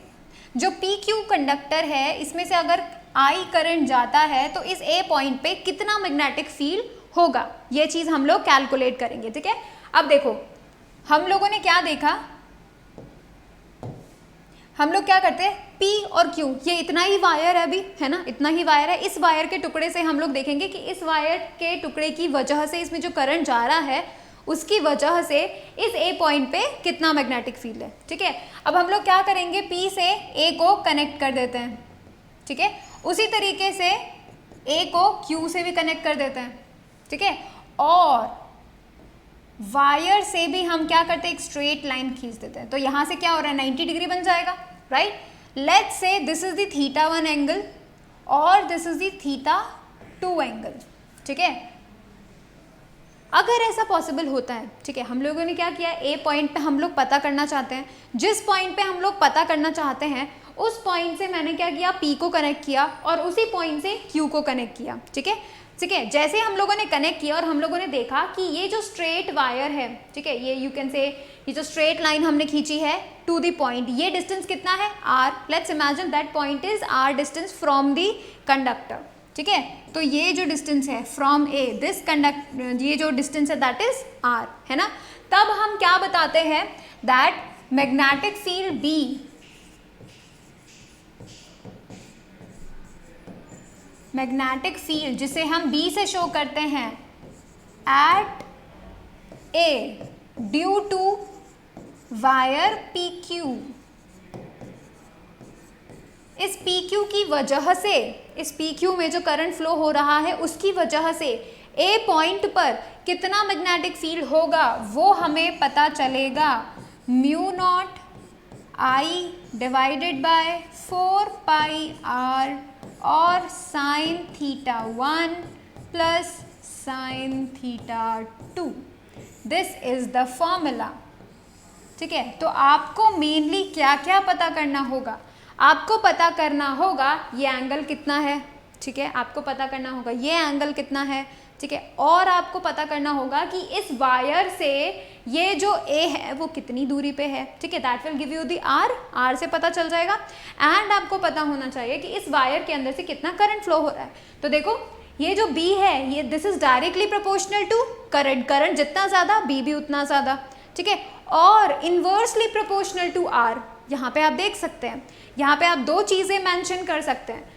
जो PQ कंडक्टर है इसमें से अगर I करंट जाता है तो इस A पॉइंट पे कितना मैग्नेटिक फील्ड होगा, ये चीज हम लोग कैलकुलेट करेंगे। ठीक है, अब देखो हम लोगों ने क्या देखा, हम लोग क्या करते हैं, P और Q, ये इतना ही वायर है अभी, है ना, इतना ही वायर है। इस वायर के टुकड़े से हम लोग देखेंगे कि इस वायर के टुकड़े की वजह से इसमें जो करंट जा रहा है उसकी वजह से इस A पॉइंट पे कितना मैग्नेटिक फील्ड है। ठीक है, अब हम लोग क्या करेंगे, P से A को कनेक्ट कर देते हैं। ठीक है, उसी तरीके से A को Q से भी कनेक्ट कर देते हैं। ठीक है, और वायर से भी हम क्या करते हैं, एक स्ट्रेट लाइन खींच देते हैं। तो यहाँ से क्या हो रहा है, 90 डिग्री बन जाएगा, right. Let's say this is the θ1 angle और दिस इज द θ2 एंगल। ठीक है, अगर ऐसा पॉसिबल होता है, ठीक है, हम लोगों ने क्या किया, ए पॉइंट पे हम लोग पता करना चाहते हैं, जिस पॉइंट पे हम लोग पता करना चाहते हैं उस पॉइंट से मैंने क्या किया, पी को कनेक्ट किया और उसी पॉइंट से क्यू को कनेक्ट किया। ठीक है, ठीक है, जैसे हम लोगों ने कनेक्ट किया और हम लोगों ने देखा कि ये जो स्ट्रेट वायर है, ठीक है, ये यू कैन से ये जो स्ट्रेट लाइन हमने खींची है टू द पॉइंट, ये डिस्टेंस कितना है, R. Let's imagine that point is R distance from the conductor. ठीक है, तो ये जो डिस्टेंस है फ्रॉम ए दिस कंडक्ट, ये जो डिस्टेंस है दैट इज आर, है ना। तब हम क्या बताते हैं, that magnetic field B magnetic field जिसे हम B से शो करते हैं at A due to wire PQ, इस PQ की वजह से, इस PQ में जो करंट फ्लो हो रहा है उसकी वजह से A पॉइंट पर कितना मैग्नेटिक फील्ड होगा वो हमें पता चलेगा, mu naught I divided by 4 pi R और sine θ1 plus sine θ2। This is the formula. ठीक है, तो आपको मेनली क्या क्या पता करना होगा, आपको पता करना होगा ये एंगल कितना है। ठीक है, आपको पता करना होगा ये एंगल कितना है। ठीक है, और आपको पता करना होगा कि इस वायर से ये जो A है वो कितनी दूरी पे है। ठीक है, that will give you the R से पता चल जाएगा। एंड आपको पता होना चाहिए कि इस वायर के अंदर से कितना करंट फ्लो हो रहा है। तो देखो ये जो B है, ये this is directly proportional to current, current जितना ज़्यादा B भी उतना ज़्यादा। ठीक है, और इन्वर्सली प्रोपोर्शनल टू R। यहाँ पे आप देख सकते हैं, यहाँ पे आप दो चीज़ें मेंशन कर सकते हैं।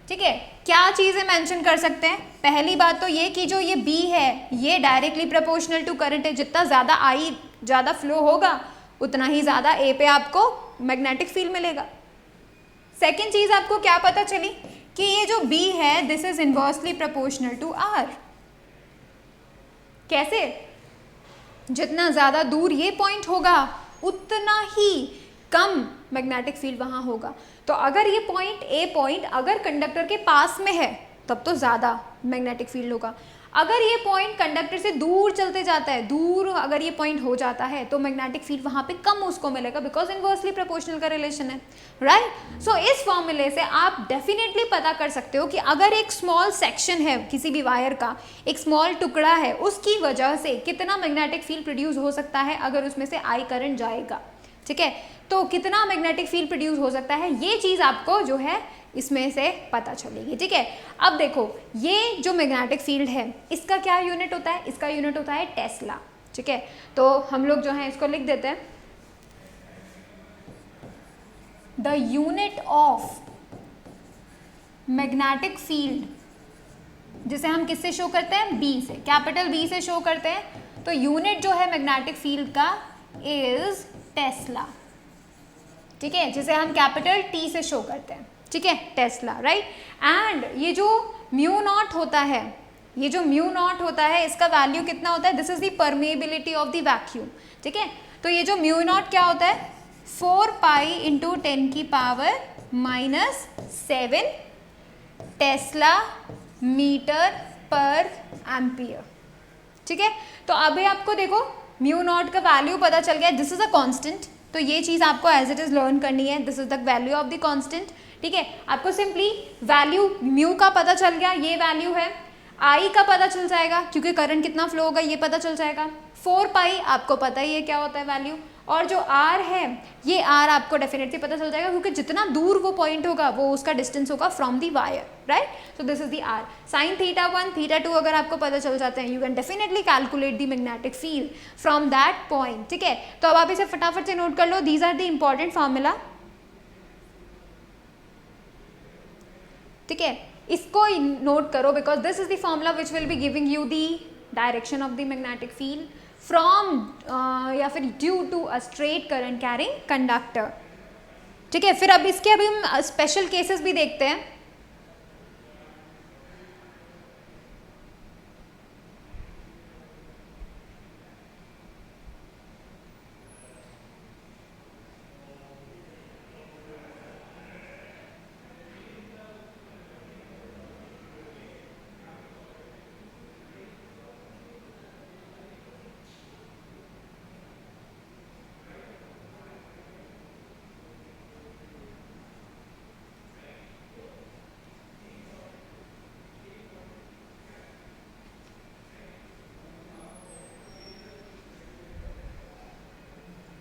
ठीक है, क्या चीज़ें मेंशन कर सकते हैं, पहली बात तो ये कि जो ये B है ये डायरेक्टली प्रोपोर्शनल टू करंट है, जितना ज़्यादा I ज़्यादा फ्लो होगा उतना ही ज़्यादा A पे आपको मैग्नेटिक फील्ड मिलेगा। सेकेंड चीज़ आपको क्या पता चली कि ये जो B है this is inversely proportional to R। कैसे, जितना ज़्यादा दूर ये पॉइंट होगा उतना ही कम मैग्नेटिक फील्ड वहाँ होगा। तो अगर ये पॉइंट A पॉइंट अगर कंडक्टर के पास में है तब तो ज़्यादा मैग्नेटिक फील्ड होगा। अगर ये पॉइंट कंडक्टर से दूर चलते जाता है, दूर अगर ये पॉइंट हो जाता है तो मैग्नेटिक फील्ड वहाँ पे कम उसको मिलेगा, बिकॉज इन्वर्सली प्रोपोर्शनल का रिलेशन है, राइट। सो इस फॉर्मूले से आप डेफिनेटली पता कर सकते हो कि अगर एक स्मॉल सेक्शन है किसी भी वायर का, एक स्मॉल टुकड़ा है, उसकी वजह से कितना मैग्नेटिक फील्ड प्रोड्यूस हो सकता है अगर उसमें से I करंट जाएगा। ठीक है, तो कितना मैग्नेटिक फील्ड प्रोड्यूस हो सकता है, ये चीज़ आपको जो है इसमें से पता चलेगी। ठीक है, अब देखो ये जो मैग्नेटिक फील्ड है इसका क्या यूनिट होता है, इसका यूनिट होता है टेस्ला। ठीक है, तो हम लोग जो है इसको लिख देते हैं, the unit of magnetic field जिसे हम किससे शो करते हैं, B से, कैपिटल B से शो करते हैं। तो यूनिट जो है मैग्नेटिक फील्ड का इज टेस्ला। ठीक है, जिसे हम कैपिटल T से शो करते हैं। ठीक है, टेस्ला, राइट। एंड ये जो म्यू नॉट होता है ये जो म्यू नॉट होता है इसका वैल्यू कितना होता है, this is the permeability of the vacuum, ठीक है। तो ये जो म्यू नॉट क्या होता है, 4 पाई इंटू 10 की पावर -7 टेस्ला मीटर पर एम्पियर, ठीक है। तो अभी आपको देखो म्यू नॉट का वैल्यू पता चल गया, दिस इज अ कांस्टेंट, तो ये चीज़ आपको एज इट इज लर्न करनी है, this is the value of the constant, ठीक है। आपको सिंपली वैल्यू म्यू का पता चल गया, ये वैल्यू है, आई का पता चल जाएगा क्योंकि करंट कितना फ्लो होगा ये पता चल जाएगा, 4 पाई आपको पता ही है क्या होता है वैल्यू, और जो आर है ये आर आपको डेफिनेटली पता चल जाएगा क्योंकि जितना दूर वो पॉइंट होगा वो उसका डिस्टेंस होगा फ्रॉम दी वायर, राइट। तो this is the R. Sine theta 1 theta 2 अगर आपको पता चल जाते हैं, you can definitely calculate the magnetic field from that point, ठीक है। तो अब आप इसे फटाफट से नोट कर लो, these are the important formula, ठीक है। इसको नोट करो because this is the formula which will be giving you the direction of the magnetic field from या फिर due to a straight current carrying conductor, ठीक है। फिर अब इसके अभी हम स्पेशल केसेस भी देखते हैं,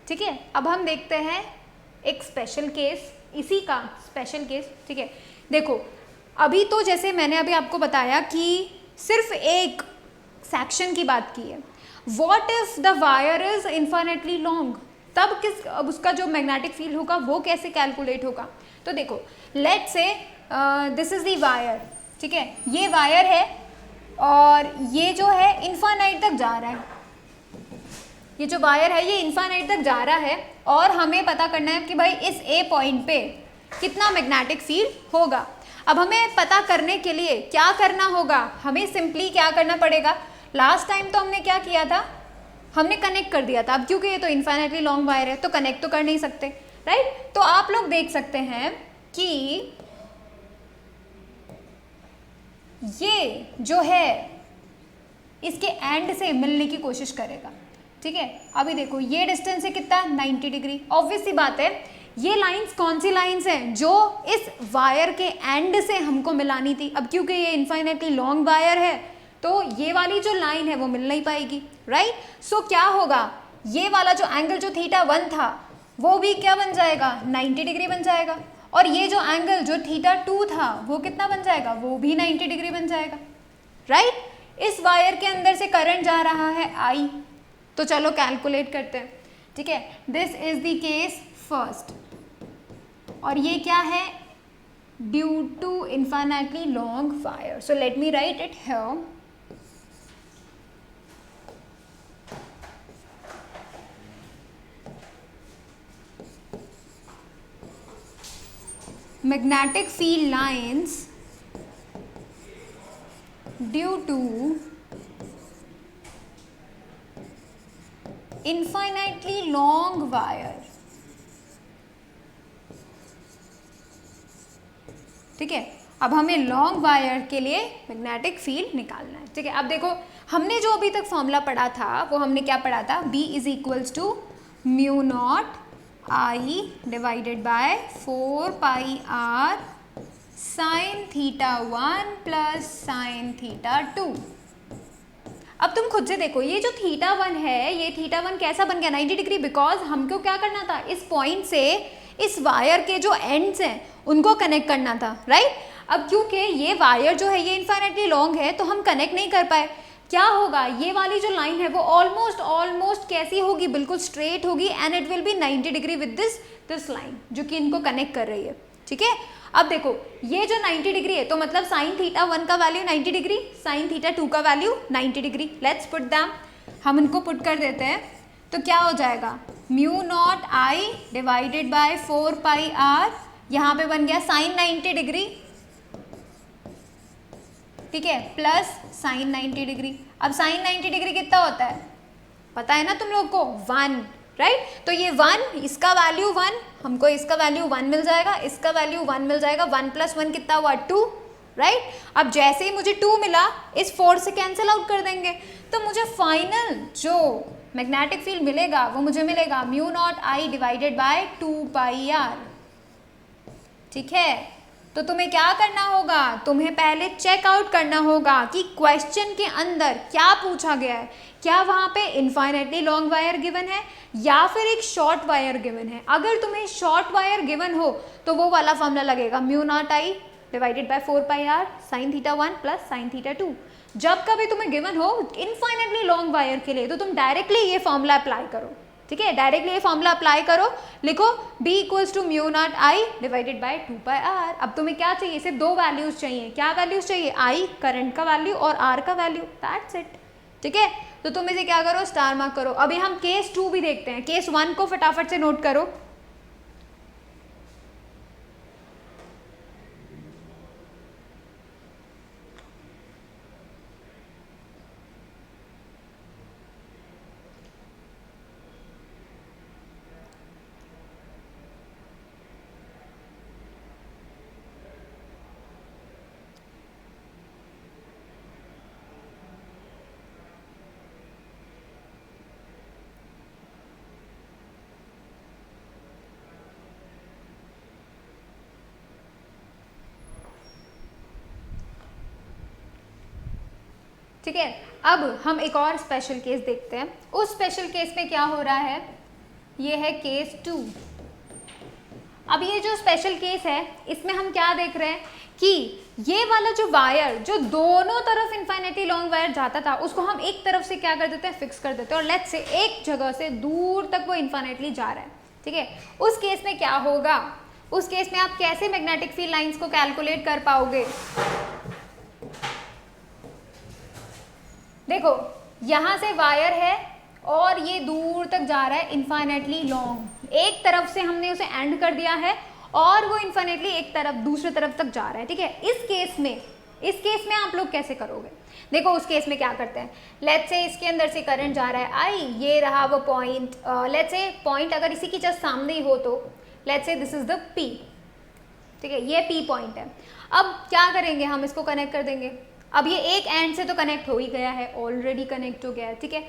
ठीक है। अब हम देखते हैं एक स्पेशल केस, इसी का स्पेशल केस, ठीक है। देखो अभी तो जैसे मैंने अभी आपको बताया कि सिर्फ एक सेक्शन की बात की है, what if the wire is infinitely long, तब किस अब उसका जो मैग्नेटिक फील्ड होगा वो कैसे कैलकुलेट होगा। तो देखो लेट से दिस इज द वायर, ठीक है, ये वायर है और ये जो है इन्फिनाइट तक जा रहा है, ये जो वायर है ये इन्फिनाइट तक जा रहा है और हमें पता करना है कि भाई इस ए पॉइंट पे कितना मैग्नेटिक फील्ड होगा। अब हमें पता करने के लिए क्या करना होगा, हमें सिंपली क्या करना पड़ेगा, लास्ट टाइम तो हमने क्या किया था, हमने कनेक्ट कर दिया था, अब क्योंकि ये तो इन्फिनिटली लॉन्ग वायर है तो कनेक्ट तो कर नहीं सकते, राइट। तो आप लोग देख सकते हैं कि ये जो है इसके एंड से मिलने की कोशिश करेगा, ठीक है। अभी देखो ये डिस्टेंस है कितना, 90 डिग्री, ऑब्वियस सी बात है ये लाइंस कौन सी लाइंस हैं जो इस वायर के एंड से हमको मिलानी थी, अब क्योंकि ये इन्फिनिटली लॉन्ग वायर है तो ये वाली जो लाइन है वो मिल नहीं पाएगी, राइट। सो क्या होगा, ये वाला जो एंगल जो थीटा 1 था वो भी क्या बन जाएगा, 90 डिग्री बन जाएगा, और ये जो एंगल जो थीटा 2 था वो कितना बन जाएगा, वो भी 90 डिग्री बन जाएगा, राइट। इस वायर के अंदर से करंट जा रहा है आई, तो चलो कैलकुलेट करते हैं, ठीक है। This is the case first, और ये क्या है, due to infinitely long wire, so let me write it here. magnetic field lines due to infinitely long wire, ठीक है। अब हमें लॉन्ग वायर के लिए मैग्नेटिक फील्ड निकालना है, ठीक है। अब देखो हमने जो अभी तक फॉर्मूला पढ़ा था वो हमने क्या पढ़ा था, B is equals to mu naught I divided by 4 pi R sine theta 1 plus sine theta 2। अब तुम खुद से देखो ये जो थीटा 1 है, ये थीटा 1 कैसा बन गया 90 डिग्री, बिकॉज हमको क्या करना था, इस पॉइंट से इस वायर के जो एंड्स हैं उनको कनेक्ट करना था, राइट। अब क्योंकि ये वायर जो है ये इन्फिनिटली लॉन्ग है तो हम कनेक्ट नहीं कर पाए, क्या होगा, ये वाली जो लाइन है वो ऑलमोस्ट कैसी होगी, बिल्कुल स्ट्रेट होगी, and it will be 90 degree with this line जो कि इनको कनेक्ट कर रही है, ठीक है। अब देखो ये जो 90 डिग्री है तो मतलब साइन थीटा 1 का वैल्यू 90 डिग्री, साइन थीटा 2 का value 90 degree, let's put them, हम इनको पुट कर देते हैं, तो क्या हो जाएगा, mu naught I divided by 4 pi R, यहाँ पे बन गया साइन 90 डिग्री ठीक है, प्लस साइन 90 डिग्री। अब साइन 90 डिग्री कितना होता है पता है ना तुम लोग को, 1, राइट। तो ये 1, इसका वैल्यू 1, हमको इसका वैल्यू 1 मिल जाएगा, इसका वैल्यू 1 मिल जाएगा, 1 + 1 कितना हुआ 2, राइट। अब जैसे ही मुझे 2 मिला, इस 4 से कैंसिल आउट कर देंगे, तो मुझे फाइनल जो मैग्नेटिक फील्ड मिलेगा वो मुझे मिलेगा μ0I डिवाइडेड बाय 2πr। ठीक है, तो तुम्हें क्या करना होगा, तुम्हें पहले चेक आउट करना होगा कि क्वेश्चन के अंदर क्या पूछा गया है, क्या वहाँ पे इनफाइनाइटली लॉन्ग वायर गिवन है या फिर एक शॉर्ट वायर गिवन है। अगर तुम्हें शॉर्ट वायर गिवन हो तो वो वाला फॉर्मूला लगेगा μ0I divided by 4πr sin θ1 + sin θ2। जब कभी तुम्हें गिवन हो इनफाइनाइटली लॉन्ग वायर के लिए तो तुम डायरेक्टली ये फॉर्मूला अप्लाई करो। ठीक है, डायरेक्टली ये फॉर्मूला अप्लाई करो, लिखो B = μ0I divided bye 2πr। अब तुम्हें क्या चाहिए, सिर्फ 2 वैल्यूज चाहिए। क्या वैल्यूज चाहिए, I करंट का वैल्यू और R का वैल्यू, दैट्स इट। ठीक है, तो तुम इसे क्या करो, स्टार मार्क करो। अभी हम केस 2 भी देखते हैं, केस 1 को फटाफट से नोट करो। ठीक है, अब हम एक और स्पेशल केस देखते हैं। उस स्पेशल केस में क्या हो रहा है, ये है केस 2। अब ये जो स्पेशल केस है इसमें हम क्या देख रहे हैं कि ये वाला जो वायर जो दोनों तरफ इनफाइनाइटली लॉन्ग वायर जाता था उसको हम एक तरफ से क्या कर देते हैं, फिक्स कर देते हैं, और लेट्स से एक जगह से दूर तक वो इनफाइनाइटली जा रहा है। ठीक है, उस केस में क्या होगा, उस केस में आप कैसे मैग्नेटिक फील्ड लाइंस को कैलकुलेट कर पाओगे। देखो यहाँ से वायर है और ये दूर तक जा रहा है इनफाइनाइटली लॉन्ग, एक तरफ से हमने उसे एंड कर दिया है और वो इनफाइनाइटली एक तरफ दूसरे तरफ तक जा रहा है। ठीक है, इस केस में आप लोग कैसे करोगे, देखो उस केस में क्या करते हैं, लेट्स से इसके अंदर से करंट जा रहा है आई, ये रहा वो पॉइंट, लेट्स से पॉइंट अगर इसी की जस्ट सामने ही हो तो let's say this is the P। ठीक है, ये P पॉइंट है। अब क्या करेंगे, हम इसको कनेक्ट कर देंगे। अब ये एक एंड से तो कनेक्ट हो ही गया है, ऑलरेडी कनेक्ट हो गया है। ठीक है,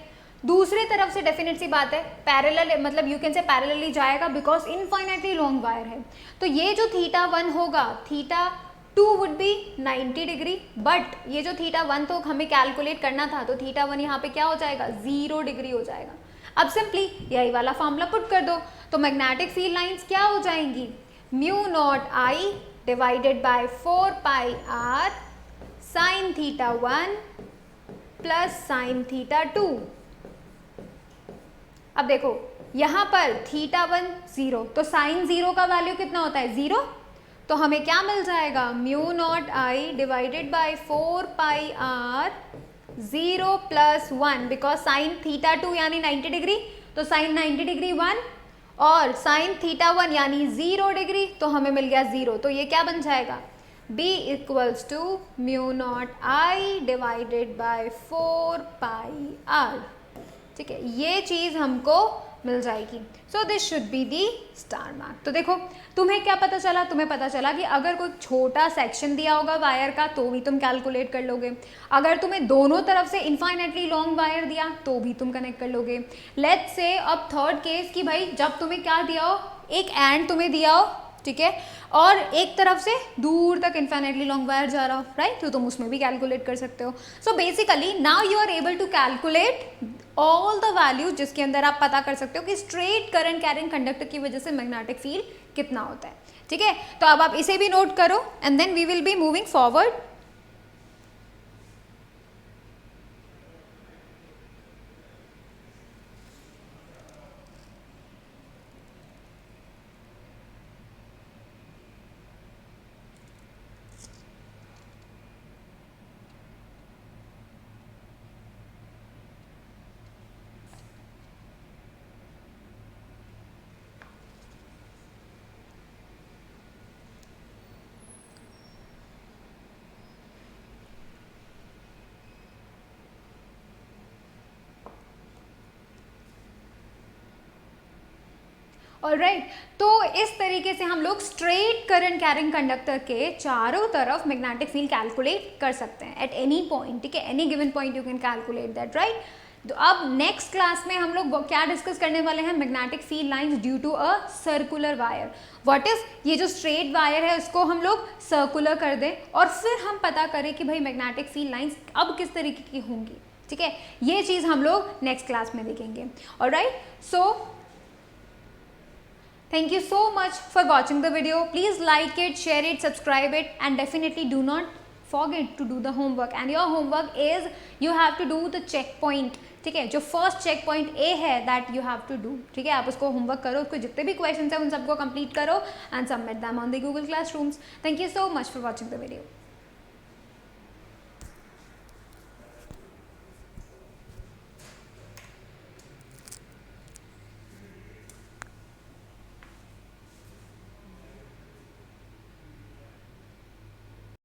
दूसरे तरफ से डेफिनेट सी बात है पैरेलल, मतलब यू कैन से पैरेलली जाएगा बिकॉज इनफाइनाइटली लॉन्ग वायर है। तो ये जो θ1 होगा, θ2 वुड बी 90 डिग्री, बट ये जो θ1 तो हमें कैलकुलेट करना था, तो θ1 यहाँ पे क्या हो जाएगा, 0 डिग्री हो जाएगा। अब सिंपली यही वाला फॉर्मूला पुट कर दो, तो मैग्नेटिक फील्ड लाइंस क्या हो जाएंगी, μ0I divided by 4πr sin θ1 plus sin θ2। अब देखो यहाँ पर θ1 0, तो sin 0 का वैल्यू कितना होता है, 0, तो हमें क्या मिल जाएगा, μ0I divided by 4πr 0 + 1, because sin θ2 यानी 90 डिग्री, तो sin 90 डिग्री 1 और sin θ1 यानी 0 डिग्री, तो हमें मिल गया 0। तो ये क्या बन जाएगा, B = μ0I divided by 4πr। ठीक है, ये चीज़ हमको मिल जाएगी। So this should be the star mark. तो देखो तुम्हें क्या पता चला, तुम्हें पता चला कि अगर कोई छोटा सेक्शन दिया होगा वायर का तो भी तुम कैलकुलेट कर लोगे, अगर तुम्हें दोनों तरफ से इनफाइनाइटली लॉन्ग वायर दिया तो भी तुम कनेक्ट कर लोगे। लेट्स से अब थर्ड केस कि भाई जब तुम्हें क्या दिया हो, एक एंड तुम्हें दिया हो, ठीक है, और एक तरफ से दूर तक इनफाइनाइटली लॉन्ग वायर जा रहा हो, राइट, तो तुम उसमें भी कैलकुलेट कर सकते हो। So basically now you are able to calculate all the values जिसके अंदर आप पता कर सकते हो कि स्ट्रेट करंट कैरिंग कंडक्टर की वजह से मैग्नेटिक फील्ड कितना होता है। ठीक है, तो अब आप इसे भी नोट करो and then we will be moving forward. Alright, तो इस तरीके से हम लोग स्ट्रेट करंट कैरिंग कंडक्टर के चारों तरफ मैग्नेटिक फील्ड कैलकुलेट कर सकते हैं एट एनी पॉइंट, ठीक है, any given point you can calculate that, right. तो अब नेक्स्ट क्लास में हम लोग क्या डिस्कस करने वाले हैं, magnetic field lines due to a circular wire. What is, ये जो स्ट्रेट वायर है उसको हम लोग सर्कुलर कर दें और फिर हम पता करें कि भाई मैग्नेटिक फील्ड लाइंस अब किस तरीके की होंगी, ठीक है, ये चीज़ हम लोग नेक्स्ट क्लास में देखेंगे। Alright, so thank you so much for watching the video. Please like it, share it, subscribe it, and definitely do not forget to do the homework. And your homework is you have to do the checkpoint, ठीक है, जो first check point A that you have have do डू, ठीक है, आप उसको homework करो, उसको जितने भी क्वेश्चन है उन सबको कंप्लीट करो and submit them on the Google classrooms. Thank you so much for watching the video.